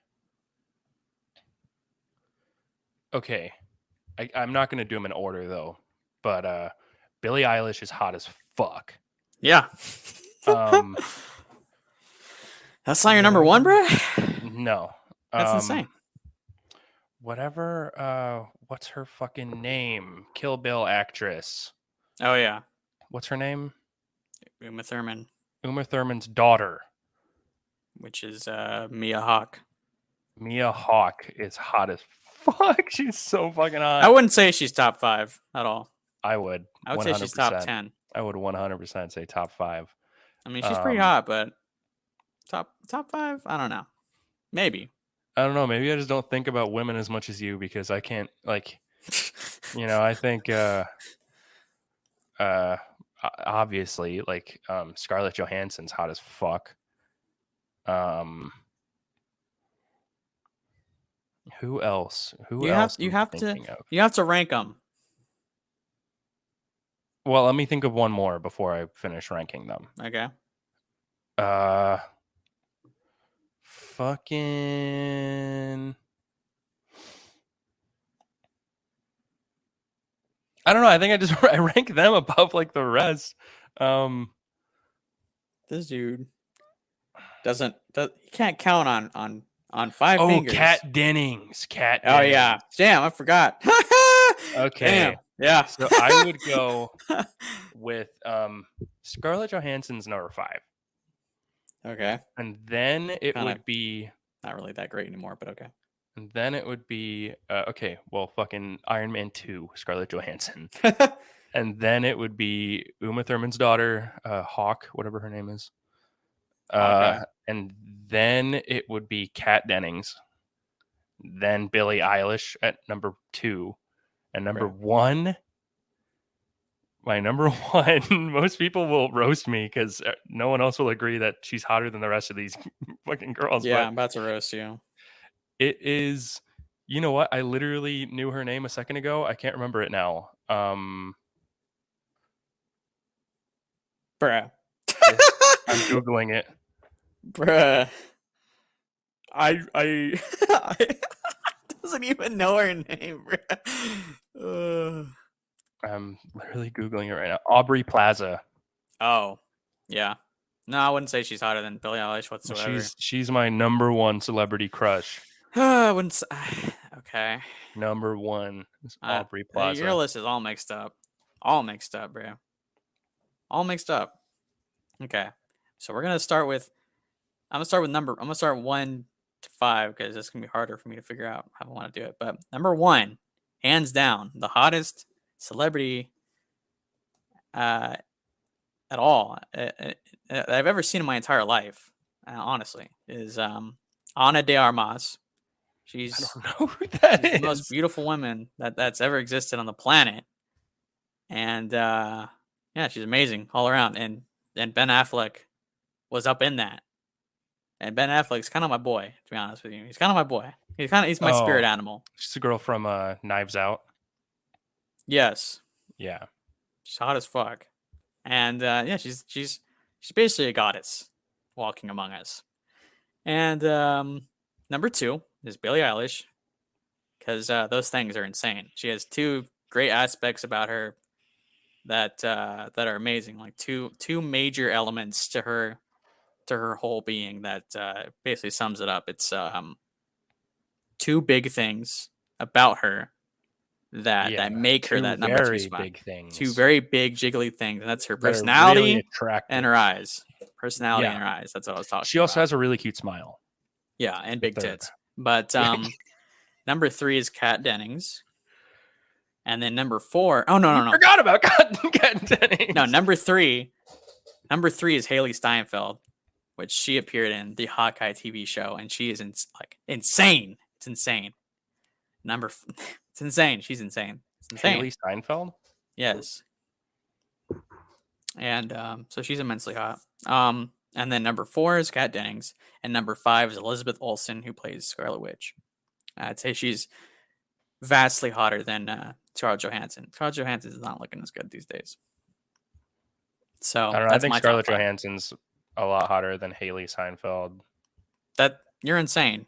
okay. I'm not gonna do them in order though. But Billie Eilish is hot as fuck. Yeah. Um That's not your number one, bro? No. That's insane. Whatever, what's her fucking name? Kill Bill actress. Oh yeah. What's her name? Uma Thurman, Uma Thurman's daughter. which is Mia Hawke. Mia Hawke is hot as fuck. She's so fucking hot. I wouldn't say she's top 5 at all. I would. I would say she's top 10. I would 100% say top 5. I mean, she's pretty hot, but top 5? I don't know. Maybe. I don't know. Maybe I just don't think about women as much as you because I can't like, I think obviously like Scarlett Johansson's hot as fuck. Who else? Who else? You have to rank them. Well, let me think of one more before I finish ranking them. Okay. Fucking I don't know. I think I rank them above like the rest. This dude he can't count on 5 fingers. Oh, Kat Dennings. Oh yeah. Damn, I forgot. Okay. Damn. Yeah. So I would go with Scarlett Johansson's number 5. Okay. And then it Kinda would be not really that great anymore, but okay. and then it would be okay, well fucking Iron Man 2, Scarlett Johansson. And then it would be Uma Thurman's daughter, Hawk, whatever her name is. Okay. And then it would be Kat Dennings. Then Billie Eilish at number 2. And number Right. 1, my number 1, most people will roast me because no one else will agree that she's hotter than the rest of these fucking girls. Yeah, but I'm about to roast you. it is, you know what? I literally knew her name a second ago. I can't remember it now. Bruh. I'm Googling it. Bruh. I doesn't even know her name, bruh. I'm literally Googling it right now. Aubrey Plaza. Oh, yeah. No, I wouldn't say she's hotter than Billie Eilish whatsoever. She's my number 1 celebrity crush. I wouldn't. Okay. Number 1 is Aubrey Plaza. Your list is all mixed up. All mixed up, bro. All mixed up. Okay. So we're gonna start with. I'm gonna start 1 to 5 because it's gonna be harder for me to figure out how I want to do it. But number 1, hands down, the hottest celebrity at all that I've ever seen in my entire life, honestly, is Ana de Armas. I She's don't know who that the is. most beautiful woman that's ever existed on the planet, and yeah, she's amazing all around. And Ben Affleck was up in that. And Ben Affleck's kind of my boy, to be honest with you. He's kind of my boy. He's my spirit Oh, animal. she's the girl from Knives Out. Yes, Yeah. she's hot as fuck. And yeah, she's basically a goddess walking among us. And number 2 is Billie Eilish, because those things are insane. She has 2 great aspects about her that are amazing. Like two major elements to her whole being that basically sums it up. It's 2 big things about her that make her Two that number 2 very spot. big things. 2 very big jiggly things, and that's her that are personality really attractive. and her eyes. Personality Yeah. and her eyes. That's what I was talking about. She also has a really cute smile. Yeah, and big Third. tits. But number 3 is Kat Dennings. And then number 4. Oh no. Forgot about Kat Dennings. No, number 3 is Haley Steinfeld, which she appeared in the Hawkeye TV show, and she is insane. It's insane. It's insane. She's insane. It's insane. Haley Steinfeld? Yes. And so she's immensely hot. And then number 4 is Kat Dennings, and number 5 is Elizabeth Olsen, who plays Scarlet Witch. I'd say she's vastly hotter than Scarlett Johansson. Scarlett Johansson is not looking as good these days. So I don't know. I that's think my Scarlett top 5. Johansson's a lot hotter than Haley Steinfeld. That you're insane.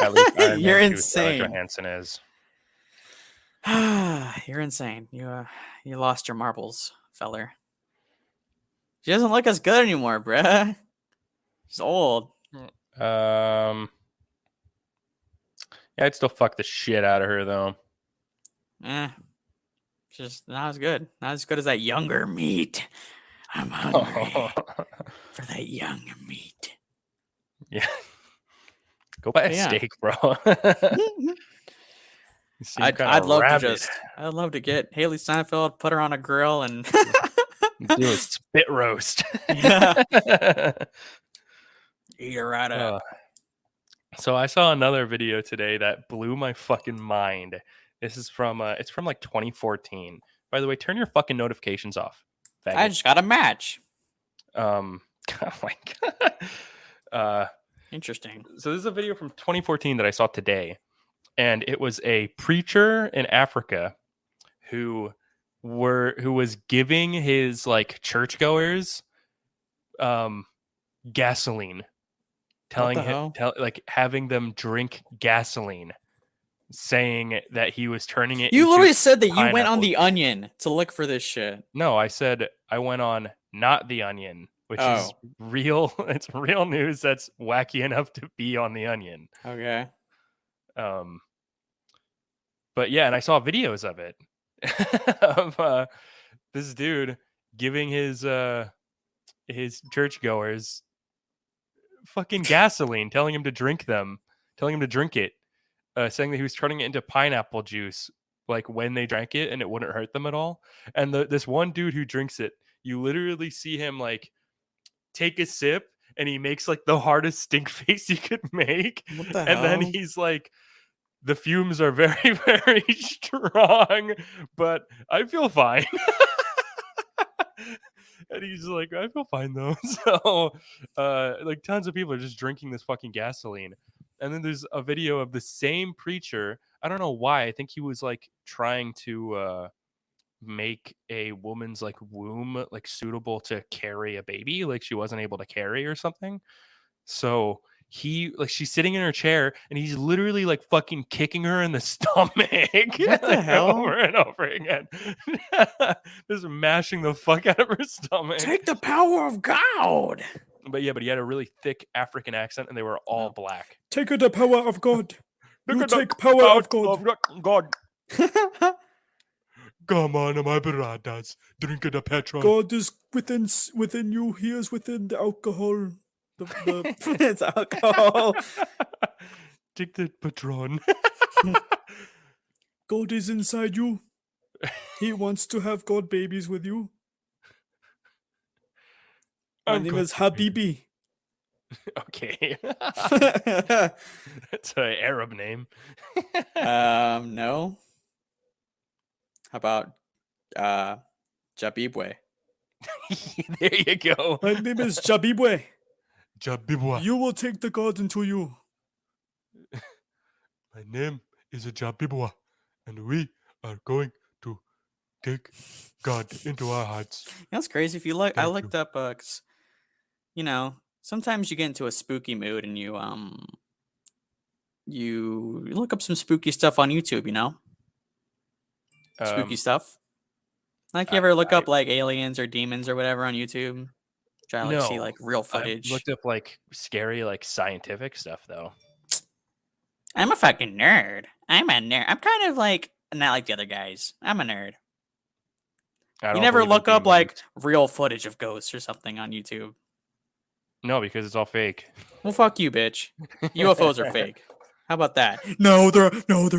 At least Iron You're Man 2 insane. Scarlett Johansson is. You're insane. You lost your marbles, feller. She doesn't look as good anymore, bruh. She's old. Yeah, I'd still fuck the shit out of her though. Just not as good. Not as good as that younger meat. I'm hungry for that young meat. Yeah. Go buy a Yeah. steak, bro. I'd love to get Haley Steinfeld, put her on a grill, and do a spit roast. Yeah. Eat her right up. So I saw another video today that blew my fucking mind. This is from it's from like 2014. By the way, turn your fucking notifications off. Faggot. I just got a match. Oh my god. Interesting. So this is a video from 2014 that I saw today, and it was a preacher in Africa who was giving his like churchgoers gasoline, having them drink gasoline, saying that he was turning it. You literally said that pineapple. You went on The Onion to look for this shit. No, I said I went on Not The Onion, which is real. It's real news that's wacky enough to be on The Onion. Okay. But yeah, and I saw videos of it of this dude giving his churchgoers fucking gasoline, telling him to drink it, saying that he was turning it into pineapple juice, like when they drank it, and it wouldn't hurt them at all. And this one dude who drinks it, you literally see him like take a sip, and he makes like the hardest stink face you could make. What the and hell? Then he's like, the fumes are very, very strong, but I feel fine. And he's like, I feel fine though. So like tons of people are just drinking this fucking gasoline. And then there's a video of the same preacher. I don't know why. I think he was like trying to make a woman's like womb like suitable to carry a baby, like she wasn't able to carry or something. So she's sitting in her chair, and he's literally like fucking kicking her in the stomach. What the hell? Over and over again. Just mashing the fuck out of her stomach. Take the power of God. But he had a really thick African accent, and they were all black. Take the power of God. You take power of God. God. Come on, my brothers, drink the petrol. God is within you. He is within the alcohol. It's alcohol. Take the patron. God is inside you. He wants to have God babies with you. My name is Habibi. Okay. That's an Arab name. No. How about Jabibwe? There you go. My name is Jabibwe. Jabibwa. You will take the gods into you. My name is Jabibwa, and we are going to take God into our hearts. That's crazy. If you look, I Thank looked you. up, 'cause, sometimes you get into a spooky mood and you look up some spooky stuff on YouTube. Spooky Um, stuff. Like, you I, ever look I up like aliens or demons or whatever on YouTube? Try to like see no, like real I've footage. looked up like scary, like scientific stuff though. I'm a fucking nerd. I'm a nerd. I'm kind of like not like the other guys. I'm a nerd. I You don't never believe in look up demons. like real footage of ghosts or something on YouTube. No, because it's all fake. Well, fuck you, bitch. UFOs are fake. How about that? No, they're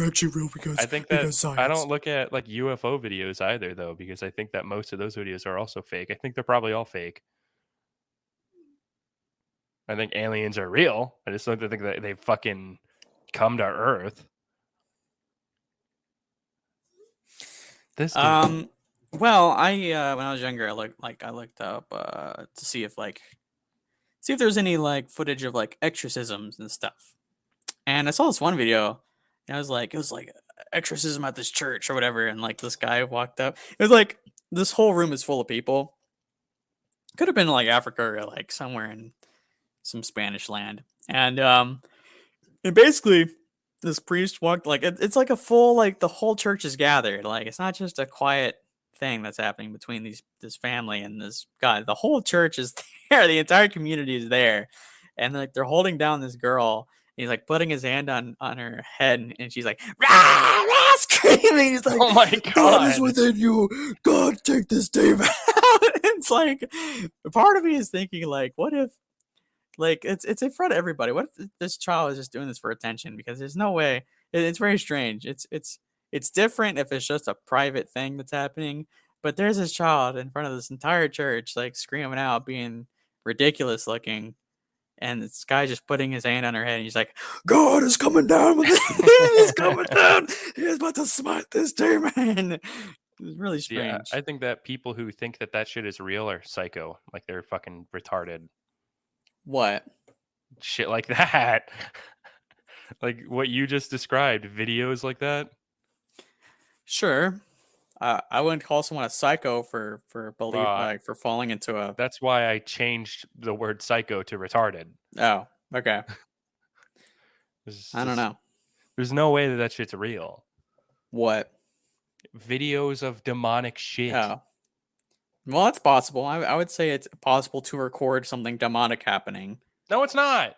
actually real I think that I science. don't look at like UFO videos either though, because I think that most of those videos are also fake. I think they're probably all fake. I think aliens are real. I just don't think that they fucking come to Earth. This dude. Well, I when I was younger, I looked up to see if there was any like footage of like exorcisms and stuff. And I saw this one video, and it was like exorcism at this church or whatever, and like this guy walked up. It was like this whole room is full of people. Could have been like Africa or like somewhere in some Spanish land. And basically this priest walked like it's like a full like the whole church is gathered. Like it's not just a quiet thing that's happening between this family and this guy. The whole church is there. The entire community is there. And like they're holding down this girl. He's like putting his hand on her head, and she's like rah, rah, screaming. He's like, Oh my God is god. within you. God, take this demon out. It's like part of me is thinking like, what if like it's in front of everybody? What if this child is just doing this for attention? Because there's no way. It's very strange. It's different if it's just a private thing that's happening. But there's this child in front of this entire church, like screaming out, being ridiculous looking, and this guy just putting his hand on her head, and he's like, "God is coming down with He's coming down. He's about to smite this demon." It's really Yeah, strange. I think that people who think that that shit is real are psycho. Like they're fucking retarded. What? Shit like that. Like what you just described, videos like that. Sure. I wouldn't call someone a psycho for believe Uh, like for falling into a. that's why I changed the word psycho to retarded. Oh, okay. I don't know. There's no way that that shit's real. What? Videos of demonic shit. Oh, well, that's possible. I would say it's possible to record something demonic happening. No, it's not.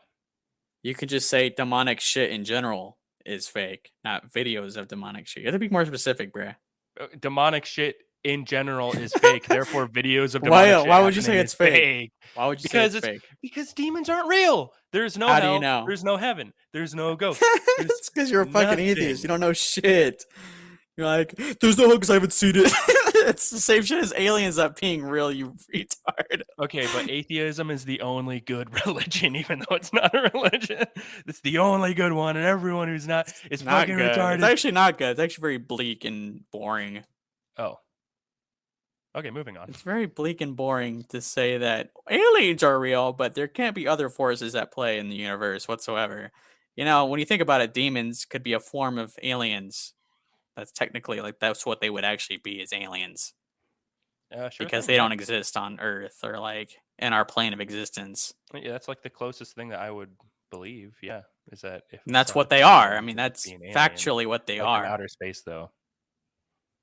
You could just say demonic shit in general is fake, not videos of demonic shit. You have to be more specific, bruh. Demonic shit in general is fake. Therefore, videos of demonic shit Why would you say happening it's is fake? Why would you say Because it's fake? because demons aren't real. There's no How do you hell. know? There's no heaven. There's no ghost. There's It's because you're a fucking atheist. You nothing. don't know shit. You're like, there's no because I haven't seen it. It's the same shit as aliens not being real, you retard. Okay, but atheism is the only good religion, even though it's not a religion. It's the only good one, and everyone who's not is Not fucking good. retarded. It's actually not good. It's actually very bleak and boring. Oh. Okay, moving on. It's very bleak and boring to say that aliens are real, but there can't be other forces at play in the universe whatsoever. When you think about it, demons could be a form of aliens. That's technically like that's what they would actually be as aliens Sure because thing. they Yeah. don't exist on Earth or like in our plane of existence. Yeah, that's like the closest thing that I would believe. Yeah, is that if And that's from what they an are. I alien mean, would that's be an alien, factually what they like in are. outer space, though.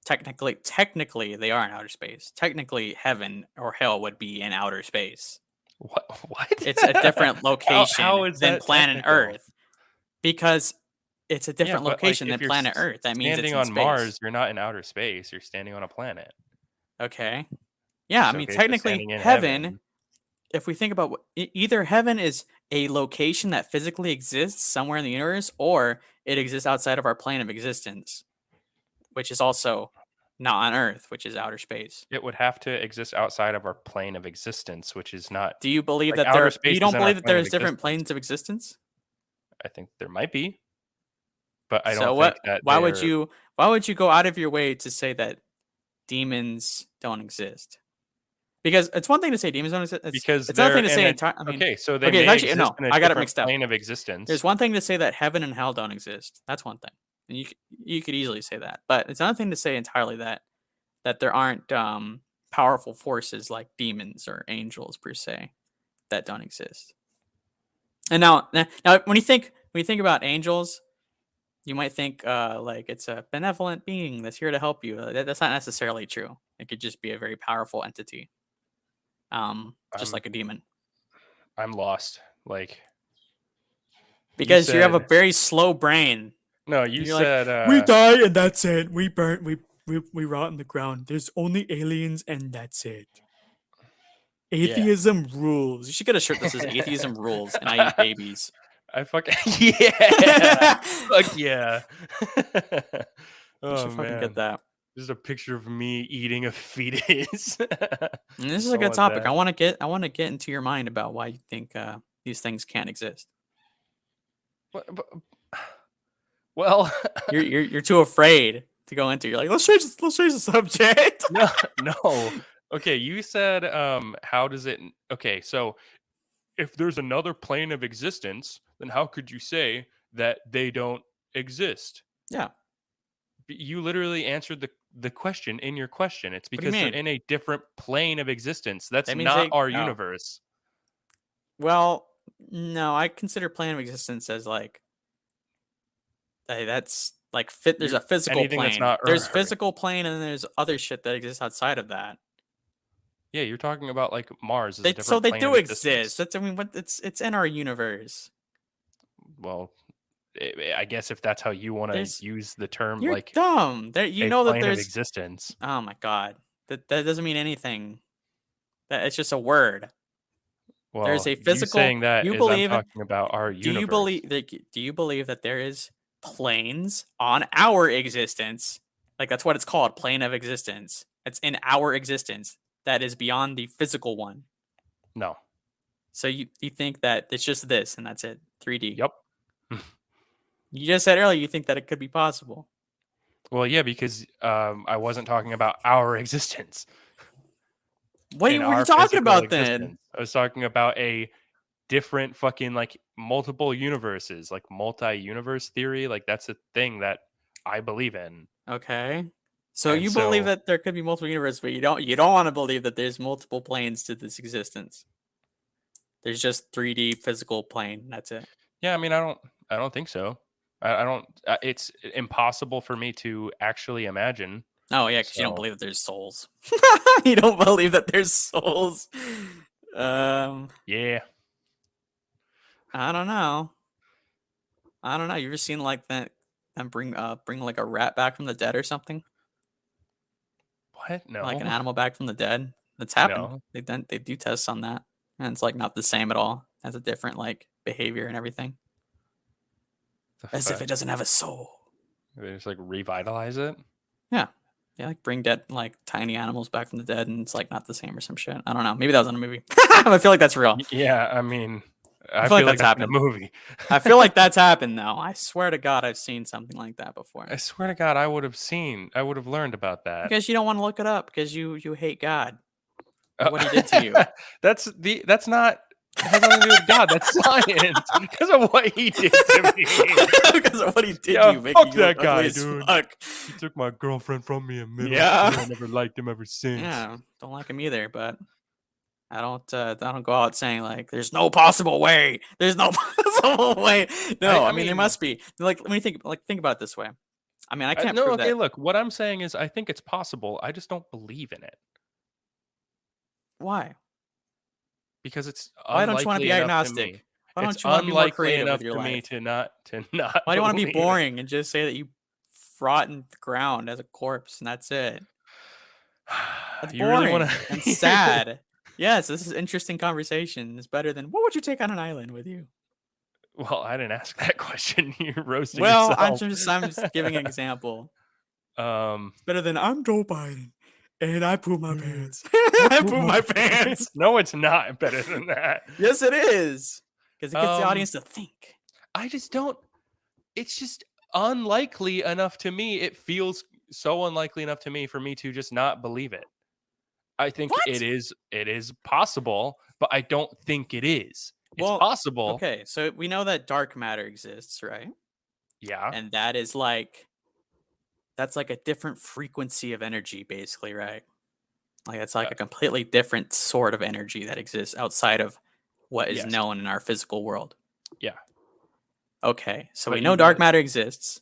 Technically, they are in outer space. Technically, heaven or hell would be in outer space. What? What? It's a different location how is than that planet technical? Earth because it's a different but, location if than you're planet Earth. That means it's standing in on space. Mars, you're not in outer space. You're standing on a planet. Okay. Yeah, I mean, Okay, so technically, standing in heaven, if we think about either heaven is a location that physically exists somewhere in the universe, or it exists outside of our plane of existence, which is also not on Earth, which is outer space. it would have to exist outside of our plane of existence, which is not. Do you believe Like that outer there? space You don't is in our believe that plane of there's different existence. planes of existence? I think there might be, but I So don't what? think that. Why would you? Why would you go out of your way to say that demons don't exist? Because it's one thing to say demons don't exist. because It's another they're thing to in say a entire. I mean, okay, so they okay, may actually exist no, in a I got it different mixed up. plane of existence. There's one thing to say that heaven and hell don't exist. That's one thing, and you could easily say that. But it's another thing to say entirely that there aren't powerful forces like demons or angels per se that don't exist. And now when you think about angels, you might think like it's a benevolent being that's here to help you. That's not necessarily true. It could just be a very powerful entity, just I'm like a demon. I'm lost. Like you Because you have a said, very slow brain. no, you You're like, said we die and that's it. We burn. We rot in the ground. There's only aliens and that's it. yeah. Atheism rules. You should get a shirt that says "Atheism rules" and I eat babies. I fucking yeah. You Fuck yeah. Oh should fucking get man. that. This is a picture of me eating a fetus. And this is I a good want topic. that. I want to get into your mind about why you think these things can't exist. Well, You're too afraid to go into. You're like, let's change the subject. no. Okay, you said how does it okay, so if there's another plane of existence, then how could you say that they don't exist? Yeah. You literally answered the question in your question. It's What do you because they're mean? in a different plane of existence. That's That means not they. our Oh. universe. Well, no. I consider plane of existence as like. Hey, that's like fit. There's a physical Anything that's plane. not There's Earth. physical plane, and then there's other shit that exists outside of that. Yeah, you're talking about like Mars is a So different they plane of do exist. existence. That's I mean, what it's in our universe. Well, I guess if that's how you want to There's use the term, you're like dumb. There you a know that plane of there's. existence. Oh my god. That doesn't mean anything. That it's just a word. There's Well, a you physical. saying that You is I'm believe it? talking about our Do you universe. believe? Do you believe that there is planes on our existence? Like that's what it's called, plane of existence. It's in our existence that is beyond the physical one. No. So you think that it's just this and that's it, 3D. Yep. You just said earlier you think that it could be possible. Well, yeah, because I wasn't talking about our existence. What In were you our talking physical about then? existence. I was talking about a different fucking like multiple universes, like multi-universe theory. Like that's a thing that I believe in. Okay. So And you believe so that there could be multiple universes, but you don't want to believe that there's multiple planes to this existence. There's just 3D physical plane. That's it. yeah, I mean I don't think so. I don't it's impossible for me to actually imagine. Oh yeah, because you don't So believe that there's souls. You don't believe that there's souls. yeah. I don't know. I don't know. You ever seen like that and bring like a rat back from the dead or something? What? Like an No. animal back from the dead? That's happened. No. They do tests on that. And it's like not the same at all. It has a different like behavior and everything. The As if fuck? it doesn't have a soul. They just like revitalize it. Yeah. Yeah, like bring dead like tiny animals back from the dead and it's like not the same or some shit. I don't know. Maybe that was in a movie. I feel like that's real. Yeah, I mean I feel like feel like that's that's in a happened. movie. I feel like that's happened though. I swear to God I've seen something like that before. I swear to God, I would have learned about that. Because you don't want to look it up because you hate God. What he did to you. That's not it has nothing to do with God. That's science because of what he did to me. Because of what he did Yeah, to you, fuck making you that ugly guy, as dude. fuck. He took my girlfriend from me in middle Yeah. school. I never liked him ever since. Yeah, don't like him either, but I don't go out saying like there's no possible way. There's no possible way. No, I mean there must be. Like let me think about it this way. I mean, I can't no, prove okay, that. look, what I'm saying is I think it's possible. I just don't believe in it Why? because it's Why don't you want to unlikely be enough to agnostic? me. Why It's don't you want to be more unlikely creative enough with your to me life? to not Why do you want to be believe it. boring and just say that you rotten the ground as a corpse and that's it? That's You boring really want and to sad. Yes, this is interesting conversation. It's better than what would you take on an island with you? Well, I didn't ask that question. You're roasting Well, I'm yourself. just giving an example. Um, Better than I'm Joe Biden and I poop my pants. I poop my pants. no, it's not better than that. Yes, it is. Because it gets the audience to think. I just don't. It's just unlikely enough to me. It feels so unlikely enough to me for me to just not believe it. I think What? it is possible, but I don't think it is. It's Well, possible. okay, so we know that dark matter exists, right? Yeah. And that's like a different frequency of energy, basically, right? Like it's like Uh, a completely different sort of energy that exists outside of what is yes. known in our physical world. Yeah. Okay, so we But know you dark matter exists,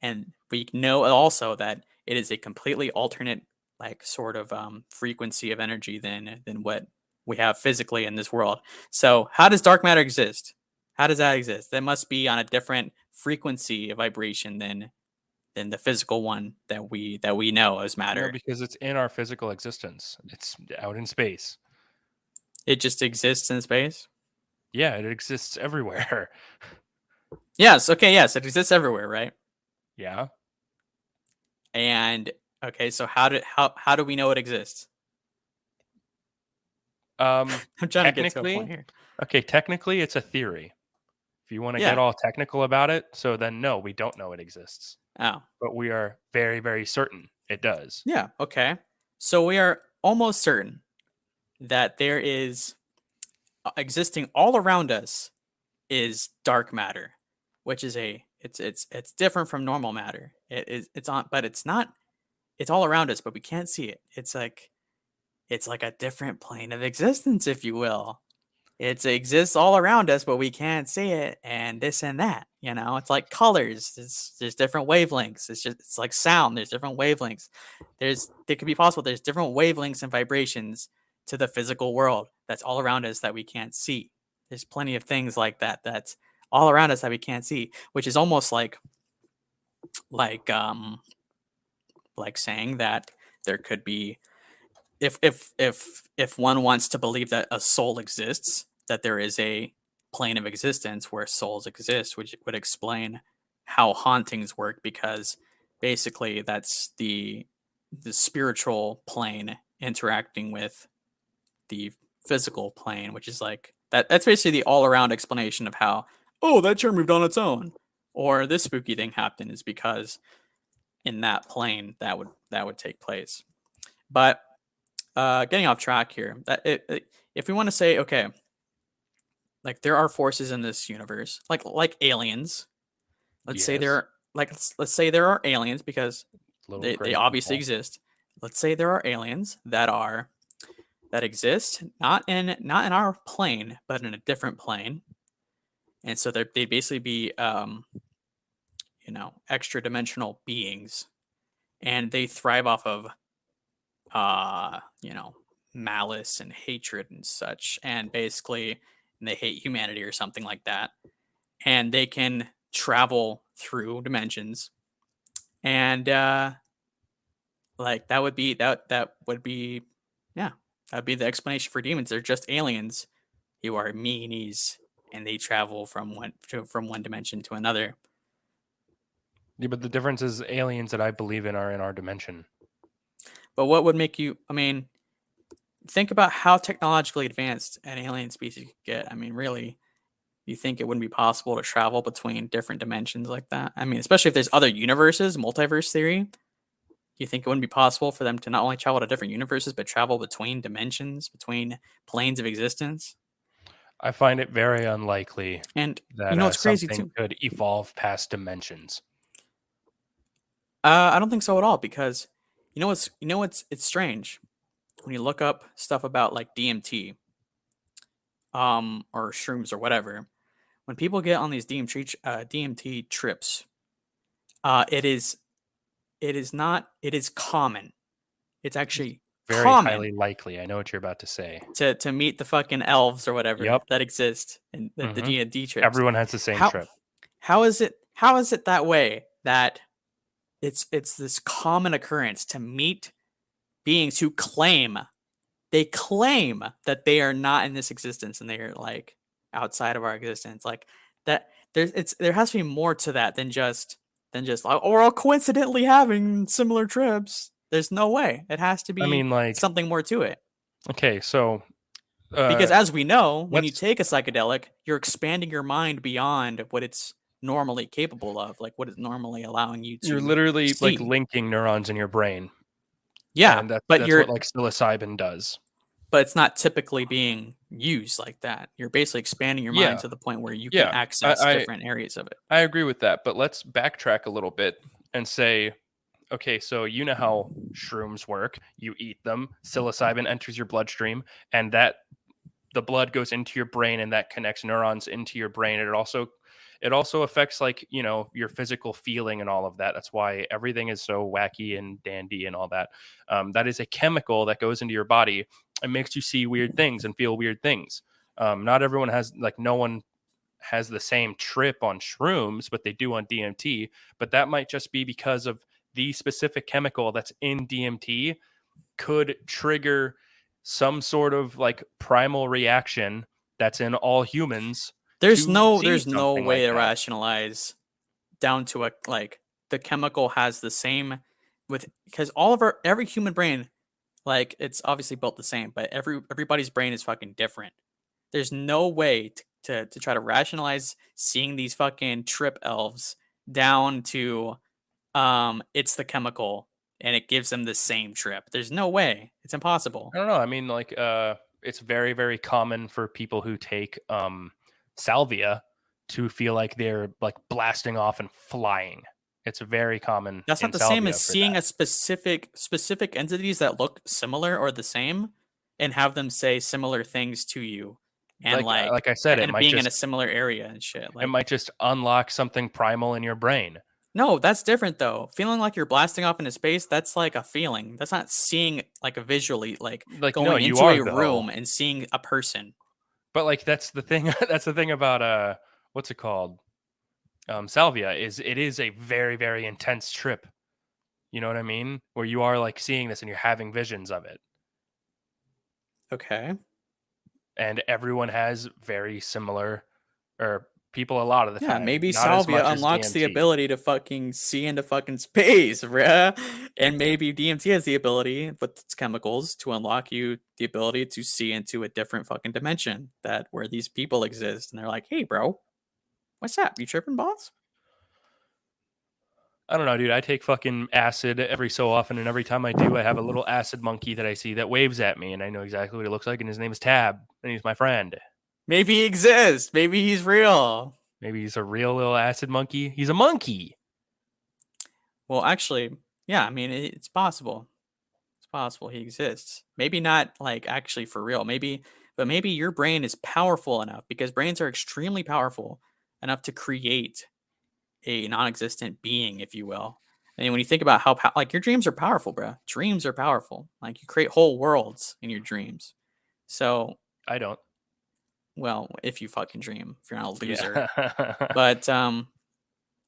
and we know also that it is a completely alternate, like sort of frequency of energy than what we have physically in this world. So how does dark matter exist? How does that exist? That must be on a different frequency of vibration than the physical one that we know as no, matter. because it's in our physical existence. It's out in space. It just exists in space. Yeah, it exists everywhere. Yes. Okay. Yes, it exists everywhere, right? Yeah. And okay, so how do we know it exists? I'm trying to get to a point Technically, here. okay, technically it's a theory. If you want to get Yeah. all technical about it, so then no, we don't know it exists. Oh. But we are very, very certain it does. Yeah. Okay. So we are almost certain that there is existing all around us is dark matter, which is it's different from normal matter. It's on, but it's not. It's all around us, but we can't see it. It's like a different plane of existence, if you will. It exists all around us, but we can't see it, and this and that. It's like colors. There's different wavelengths. It's like sound. There's different wavelengths. It could be possible. There's different wavelengths and vibrations to the physical world that's all around us that we can't see. There's plenty of things like that that's all around us that we can't see, which is almost like um like saying that there could be, if one wants to believe that a soul exists, that there is a plane of existence where souls exist, which would explain how hauntings work, because basically that's the spiritual plane interacting with the physical plane, which is like that's basically the all-around explanation of how, oh, that chair moved on its own, or this spooky thing happened, is because in that plane that would take place. But getting off track here, if we want to say, okay, like there are forces in this universe, like aliens. Let's say Yes. there, like let's say there are aliens, because Little they great obviously people. exist. Let's say there are aliens that exist not in our plane, but in a different plane, and so they'd basically be extra dimensional beings, and they thrive off of uh you know malice and hatred and such, and basically they hate humanity or something like that, and they can travel through dimensions, and like that would be yeah, that would be the explanation for demons. They're just aliens who are meanies, and they travel from one dimension to another. Yeah, but the difference is aliens that I believe in are in our dimension. But what would make you, I mean, think about how technologically advanced an alien species could get. I mean, really, you think it wouldn't be possible to travel between different dimensions like that? I mean, especially if there's other universes, multiverse theory. You think it wouldn't be possible for them to not only travel to different universes, but travel between dimensions, between planes of existence? I find it very unlikely And that it's crazy something too. could evolve past dimensions. I don't think so at all, because it's strange when you look up stuff about like DMT, or shrooms or whatever. When people get on these DMT trips, it is not it is common. It's actually Very common highly likely. I know what you're about to say. to meet the fucking elves or whatever Yep. that exist in the Hmm. D&D trips. Everyone has the same How trip. how is it that way, that it's this common occurrence to meet beings who claim that they are not in this existence, and they are like outside of our existence, like that. There has to be more to that than just like, oh, we're all coincidentally having similar trips. There's no way. It has to I be mean, like, something more to it. okay, so Because as we know, when you let's take a psychedelic, you're expanding your mind beyond what it's normally capable of, like what it's normally allowing you you're to literally like see. linking neurons in your brain. Yeah, and but that's what like psilocybin does. it's not typically being used like that. You're basically expanding your mind Yeah, to the point where you can yeah, access different areas of it. I agree with that. But let's backtrack a little bit and say, okay, so you know how shrooms work. You eat them, psilocybin enters your bloodstream, and that the blood goes into your brain, and that connects neurons into your brain. And it also affects, like, your physical feeling and all of that. That's why everything is so wacky and dandy and all that. That is a chemical that goes into your body and makes you see weird things and feel weird things. Not everyone has, like, no one has the same trip on shrooms, but they do on DMT. But that might just be because of the specific chemical that's in DMT could trigger some sort of like primal reaction that's in all humans to see There's no something way like to that. rationalize down to a like the chemical has the same with because every human brain like it's obviously built the same, but everybody's brain is fucking different. There's no way to try to rationalize seeing these fucking trip elves down to it's the chemical and it gives them the same trip. There's no way. It's impossible. I don't know. I mean, like, it's very, very common for people who take salvia to feel like they're like blasting off and flying. It's very common That's not in the same as salvia for seeing that. a specific entities that look similar or the same and have them say similar things to you and Like I said, and being in a similar area and shit. it Like might just unlock something primal in your brain. no, that's different though. Feeling like you're blasting off into space, that's like a feeling. That's not seeing like a visually like Like, no, going you into are a though. room and seeing a person. But like that's the thing. That's the thing about what's it called? Salvia is it is a very, very intense trip. You know what I mean? Where you are like seeing this and you're having visions of it. Okay. And everyone has very similar, or people a lot of the Yeah, time, maybe not as salvia much as unlocks the DMT. ability to fucking see into fucking space, bruh. And maybe DMT has the ability with its chemicals to unlock you the ability to see into a different fucking dimension that where these people exist. And they're like, hey, bro, what's up? You tripping, boss? I don't know, dude. I take fucking acid every so often, and every time I do, I have a little acid monkey that I see that waves at me, and I know exactly what he looks like, and his name is Tab, and he's my friend. Maybe he exists. Maybe he's real. Maybe he's a real little acid monkey. He's a monkey. Well, actually, yeah, I mean, it's possible. It's possible he exists. Maybe not like actually for real. But maybe your brain is powerful enough because brains are extremely powerful enough to create a non-existent being, if you will. And when you think about how like your dreams are powerful, bro. Dreams are powerful. Like you create whole worlds in your dreams. So, I don't. well, if you fucking dream, if you're not a loser. Yeah. But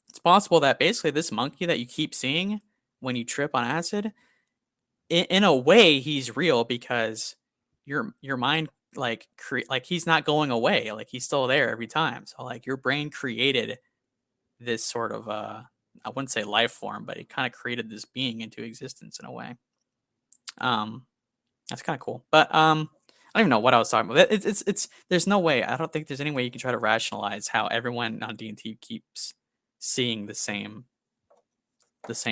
it's possible that basically this monkey that you keep seeing when you trip on acid, in a way, he's real because your mind like create like he's not going away. Like he's still there every time. So like your brain created this sort of I wouldn't say life form, but it kind of created this being into existence in a way. Um, that's kind of cool. But I don't even know what I was talking about. It's there's no way. I don't think there's any way you can try to rationalize how everyone on D&T keeps seeing the same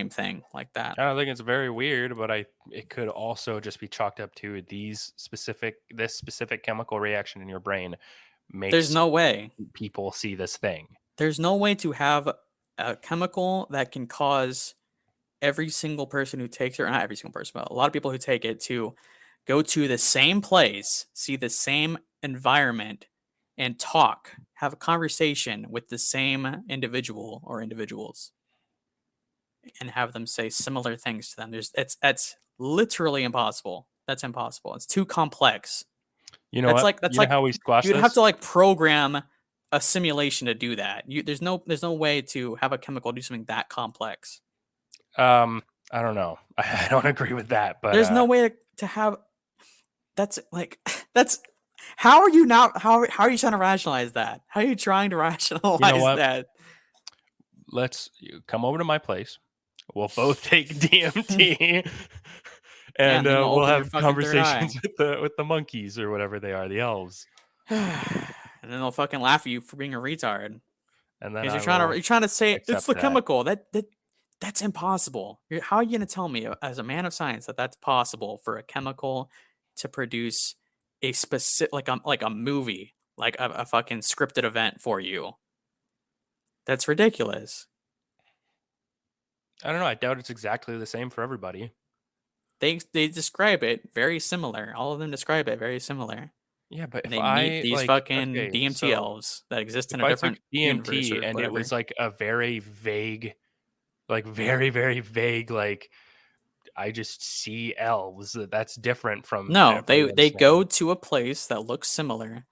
thing like that. I don't think it's very weird, but it could also just be chalked up to this specific chemical reaction in your brain There's makes no way. people see this thing. There's no way to have a chemical that can cause every single person who takes it, or not every single person, but a lot of people who take it to go to the same place, see the same environment, and talk, have a conversation with the same individual or individuals, and have them say similar things to them. That's literally impossible. That's impossible. It's too complex. You know what? That's You know like how we squash you'd have this? to like program a simulation to do that. There's no way to have a chemical do something that complex. I don't know. I don't agree with that, but There's no way to have that's like that's how are you not how are you trying to rationalize that? How are you trying to you know rationalize what? that? Let's come over to my place. We'll both take DMT, Yeah, and and then you'll we'll open your have fucking third conversations eye. with the monkeys or whatever they are, the elves, And then they'll fucking laugh at you for being a retard. and then Because I will you're trying to say it's accept the that. chemical. That's impossible. How are you going to tell me, as a man of science, that that's possible for a chemical to produce a specific, like a movie, like a fucking scripted event for you? That's ridiculous. I don't know. I doubt it's exactly the same for everybody. They describe it very similar. All of them describe it very similar. Yeah, but And if they meet I these like, fucking okay, DMT so elves that exist in if a I took different universe DMT or and it whatever. was like a very vague, like very, very vague, like I just see elves, that's different from No, everyone they go saying. to a place that looks similar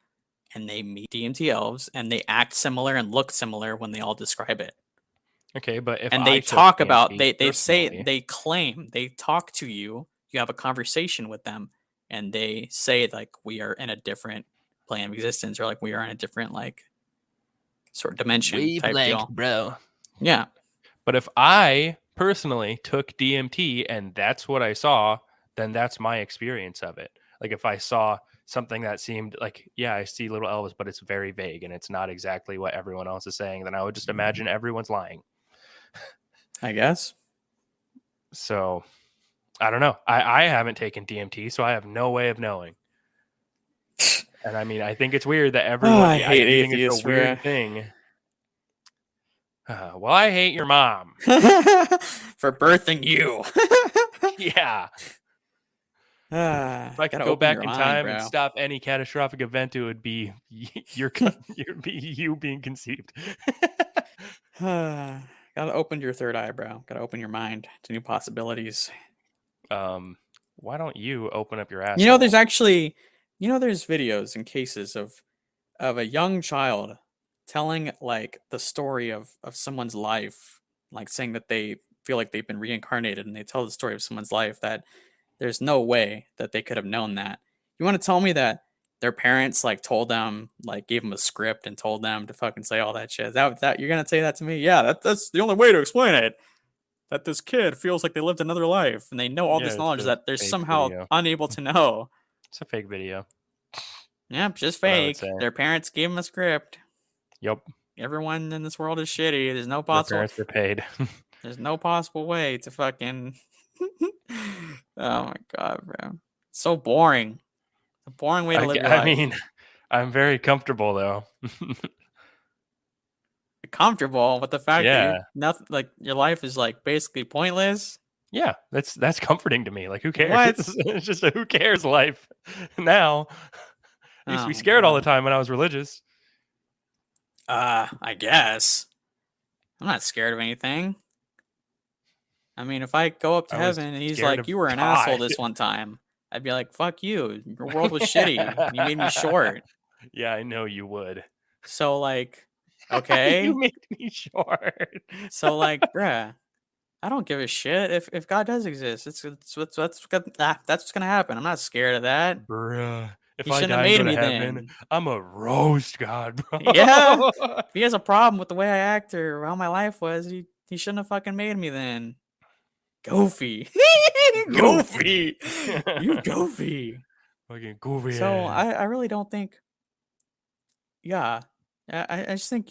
and they meet DMT elves and they act similar and look similar when they all describe it. Okay, but if And I they took talk about DMT they say personally, they claim they talk to you, you have a conversation with them, and they say like we are in a different plane of existence, or like we are in a different like sort of dimension type wavelength, deal. bro. Yeah. But if I personally took DMT and that's what I saw, then that's my experience of it. Like if I saw something that seemed like, yeah, I see little elves, but it's very vague and it's not exactly what everyone else is saying, then I would just imagine everyone's lying. I guess. So I don't know. I haven't taken DMT, so I have no way of knowing. And I mean, I think it's weird that everyone, I I hate do think it's a atheists, bro. weird thing. Well, I hate your mom. For birthing you. Yeah. If I could Gotta go open back your in mind, time and bro. stop any catastrophic event, it would be you being conceived. Gotta open your third eyebrow. Gotta open your mind to new possibilities. Why don't you open up your You know, asshole? there's actually, there's videos and cases of a young child telling like the story of someone's life, like saying that they feel like they've been reincarnated, and they tell the story of someone's life that there's no way that they could have known that. You want to tell me that their parents like told them, like gave them a script and told them to fucking say all that shit? Is that you're gonna say that to me? Yeah, that's the only way to explain it. That this kid feels like they lived another life and they know all Yeah, this it's knowledge a that they're fake somehow video. unable to know. It's a fake video. Yep, just What I would say. fake. Their parents gave them a script. Yep, Everyone in this world is shitty. their parents were paid. There's no possible way to fucking oh my god, bro. So boring. A boring way to live your I life. mean, I'm very comfortable though. Comfortable with the fact that Yeah, you're nothing, like your life is like basically pointless. yeah, that's comforting to me. Like, who cares? What? It's just a who cares life now. I used to Oh be my scared all the god. time when I was religious. I guess. I'm not scared of anything. I mean, if I go up to I was heaven and he's scared like, of "You were an asshole God. this one time," I'd be like, "Fuck you. Your world was shitty. And you made me short." Yeah, I know you would. So like, You okay. made me short. So like, bruh, I don't give a shit if God does exist. That's what's gonna happen. I'm not scared of that. Bruh. If He I shouldn't have die and made go to me heaven, then. I'm a roast God, Yeah. bro. If he has a problem with the way I act or how my life was, he shouldn't have fucking made me then. Goofy. Goofy. Goofy. You goofy. Fucking goofy So ass. I really don't think, yeah. I just think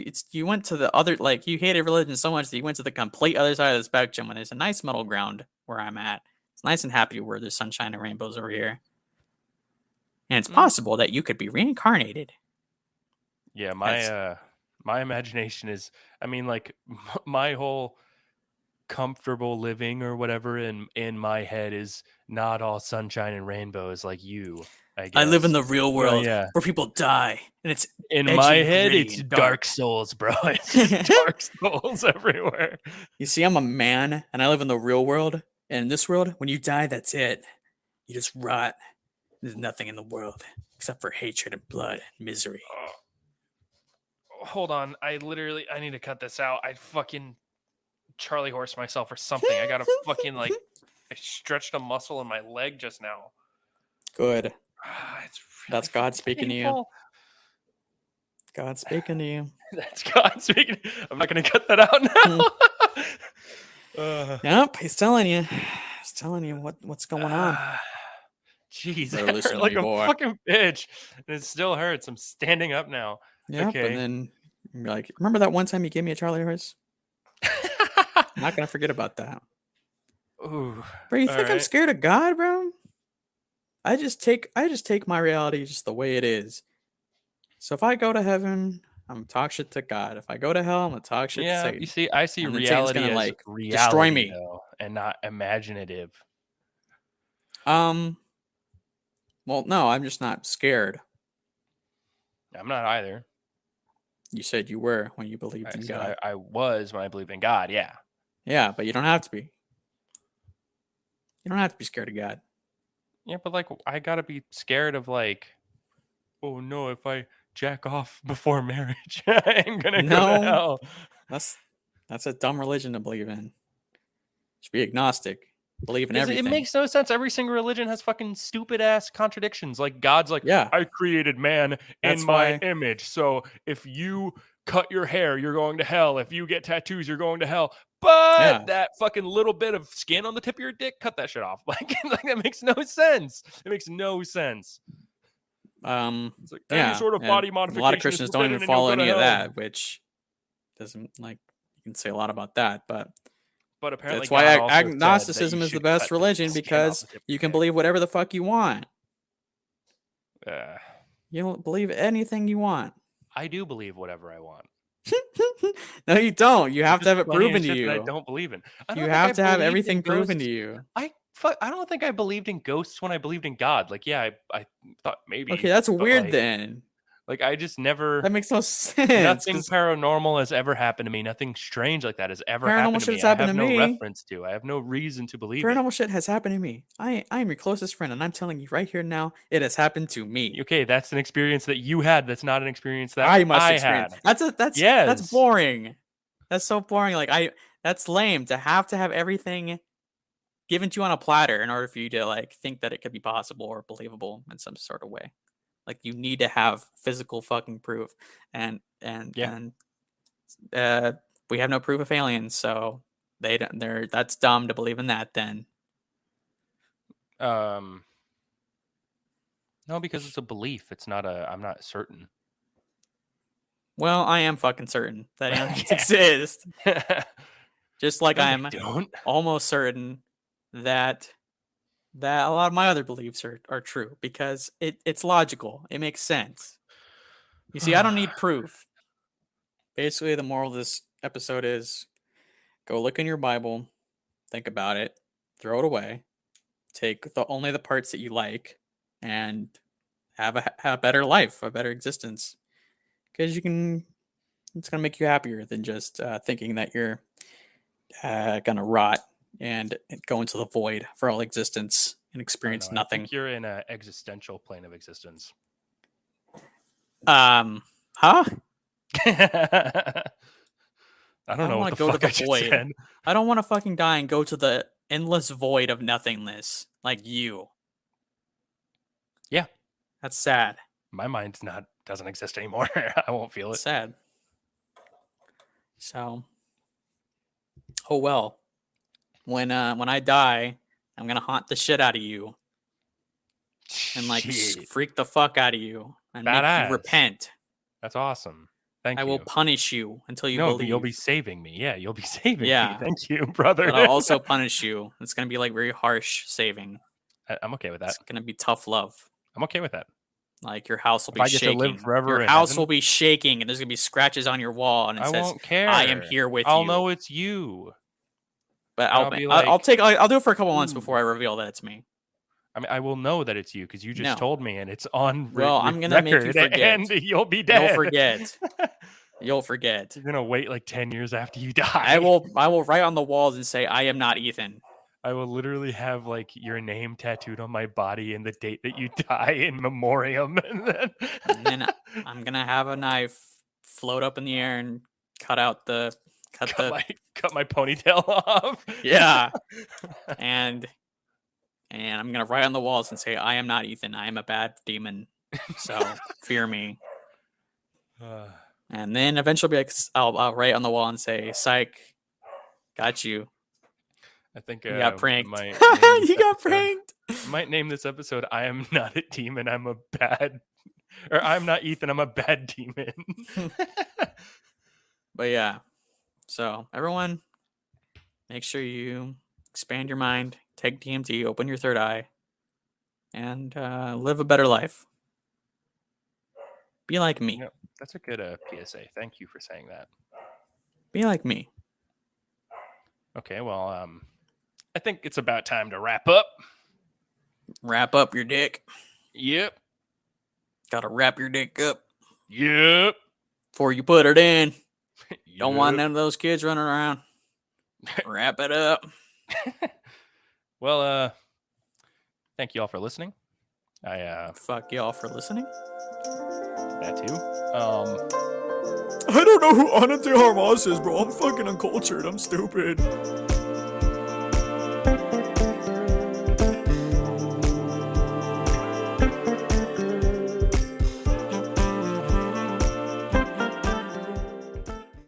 it's you went to the other, like you hated religion so much that you went to the complete other side of the spectrum when there's a nice middle ground where I'm at. It's nice and happy where there's sunshine and rainbows over here. And it's Mm. possible that you could be reincarnated Yeah, as my imagination is, I mean, like my whole comfortable living or whatever in my head is not all sunshine and rainbows like you, I I live in guess. the real So world yeah, where people die and it's in my edgy, head gritty, it's and Dark dark. Souls, bro. It's just Dark Souls everywhere. You see, I'm a man and I live in the real world. And in this world, when you die, that's it. You just rot. There's nothing in the world except for hatred and blood and misery. Hold on, I need to cut this out. I fucking Charlie horse myself or something. I gotta fucking like, I stretched a muscle in my leg just now. Good. It's really That's God speaking to you. painful. God speaking to you. That's God speaking. I'm not gonna cut that out now. Yep, he's telling you. He's telling you what's going on. Jeez, Better I listen hurt to like me, a boy. fucking bitch. And it still hurts. I'm standing up now. Yep, Okay. and then And be like, remember that one time you gave me a Charlie horse? I'm not gonna forget about that. Ooh, Bro, you all think I'm right. scared of God, bro? I just take my reality just the way it is. So if I go to heaven, I'm gonna talk shit to God. If I go to hell, I'm gonna talk shit to Yeah, you Satan. see, I see And then Satan's reality gonna as like destroy reality me. though, and not imaginative. Um, well, no, I'm just not scared. I'm not either. You said you were when you believed I in said God. I was when I believed in God. Yeah. Yeah, but you don't have to be. You don't have to be scared of God. Yeah, but like I gotta be scared of like, oh no, if I jack off before marriage, I'm gonna go to No, hell. that's a dumb religion to believe in. Just be agnostic. Believe in Because it everything. makes no sense. Every single religion has fucking stupid ass contradictions. Like God's like, Yeah, I created man in that's my why. image. So if you cut your hair, you're going to hell. If you get tattoos, you're going to hell. But Yeah. that fucking little bit of skin on the tip of your dick, cut that shit off. Like that makes no sense. It makes no sense. It's like any Yeah, sort of and body a lot of modification is Christians don't even forbidden and you'll follow go to any of hell. that, which doesn't like you can say a lot about that, but But apparently that's why God also said that you agnosticism is the should best cut the religion skin off because the tip of you your can dick. believe whatever the fuck you want. Uh, You don't believe anything you want. I do believe whatever I want. No, you don't. You There's have to just have it plenty of proven to shit that I you. don't believe in. I You don't think I have to have believed in everything proven to ghosts. you. I don't think I believed in ghosts when I believed in God. Like, yeah, I thought Okay, maybe, that's but weird then. I just never. That makes no sense Nothing because paranormal has ever happened to me. Nothing strange like that has ever paranormal happened to shit me. has I happened have to no me. reference to. I have no reason to believe it. Paranormal shit has happened to me. I am your closest friend, and I'm telling you right here now, it has happened to me. Okay, that's an experience that you had. That's not an experience that I must I experience. had. That's Yes. boring. That's so boring. That's lame to have everything given to you on a platter in order for you to like think that it could be possible or believable in some sort of way. Like you need to have physical fucking proof, and Yeah. uh, we have no proof of aliens, so that's dumb to believe in that. Then Um. No, because it's a belief. It's not a. I'm not certain. well, I am fucking certain that aliens Yeah. exist, just like No, they I'm don't. almost certain that a lot of my other beliefs are true because it's logical. It makes sense. You see, I don't need proof. Basically, the moral of this episode is go look in your Bible, think about it, throw it away, take only the parts that you like, and have a better life, a better existence. Because it's gonna make you happier than just thinking that you're gonna rot and go into the void for all existence and I don't know. experience I nothing. think you're in an existential plane of existence. Huh? I don't I know don't what want the to go to fuck I the just void. said. I don't want to fucking die and go to the endless void of nothingness like you. Yeah. That's sad. My mind's not doesn't exist anymore. I won't feel It's it. sad. So, oh well. When I die, I'm gonna haunt the shit out of you and like Shit. freak the fuck out of you and make you Badass. repent. That's awesome. Thank I will you. punish you until you No, but you'll believe. be saving me. Yeah, you'll be saving me. Yeah, Thank you, brother. but I'll also punish you. It's gonna be like very harsh saving. I'm okay with that. It's gonna be tough love. I'm okay with that. Like your house will If be I get to live shaking. forever Your in house will heaven, be shaking, and there's gonna be scratches on your wall, and it I says, won't "I am care. here with I'll you." know it's you. But And I'll be I'll like, take I'll do it for a couple months before ooh. I reveal that it's me. I mean, I will know that it's you because you just No, told me and it's on well, I'm gonna make you record forget. and you'll be You'll dead. forget. You'll forget. You're going to wait like 10 years after you I die. will write on the walls and say, "I am not Ethan." I will literally have like your name tattooed on my body and the date that you die in memoriam. And then I'm gonna have a knife float up in the air and cut the cut my ponytail off. yeah, and I'm gonna write on the walls and say, "I am not Ethan. I am a bad demon. So fear me." And then eventually, be like, I'll write on the wall and say, "Psych, got you." I think You got pranked. you got pranked. Might name this episode "I am not a demon. I'm a bad," or "I'm not Ethan. I'm a bad demon." But yeah, so everyone, make sure you expand your mind, take DMT, open your third eye, and live a better life. Be like me. That's a good PSA. Thank you for saying that. Be like me. Okay, well, I think it's about time to wrap up. Wrap up your dick. Yep. Gotta wrap your dick up Yep. before you put it in. Don't want Yep. none of those kids running around. Wrap it up. Well, thank you all for listening. Fuck y'all for listening. That too. I don't know who Ananti Harmas is, bro. I'm fucking uncultured. I'm stupid.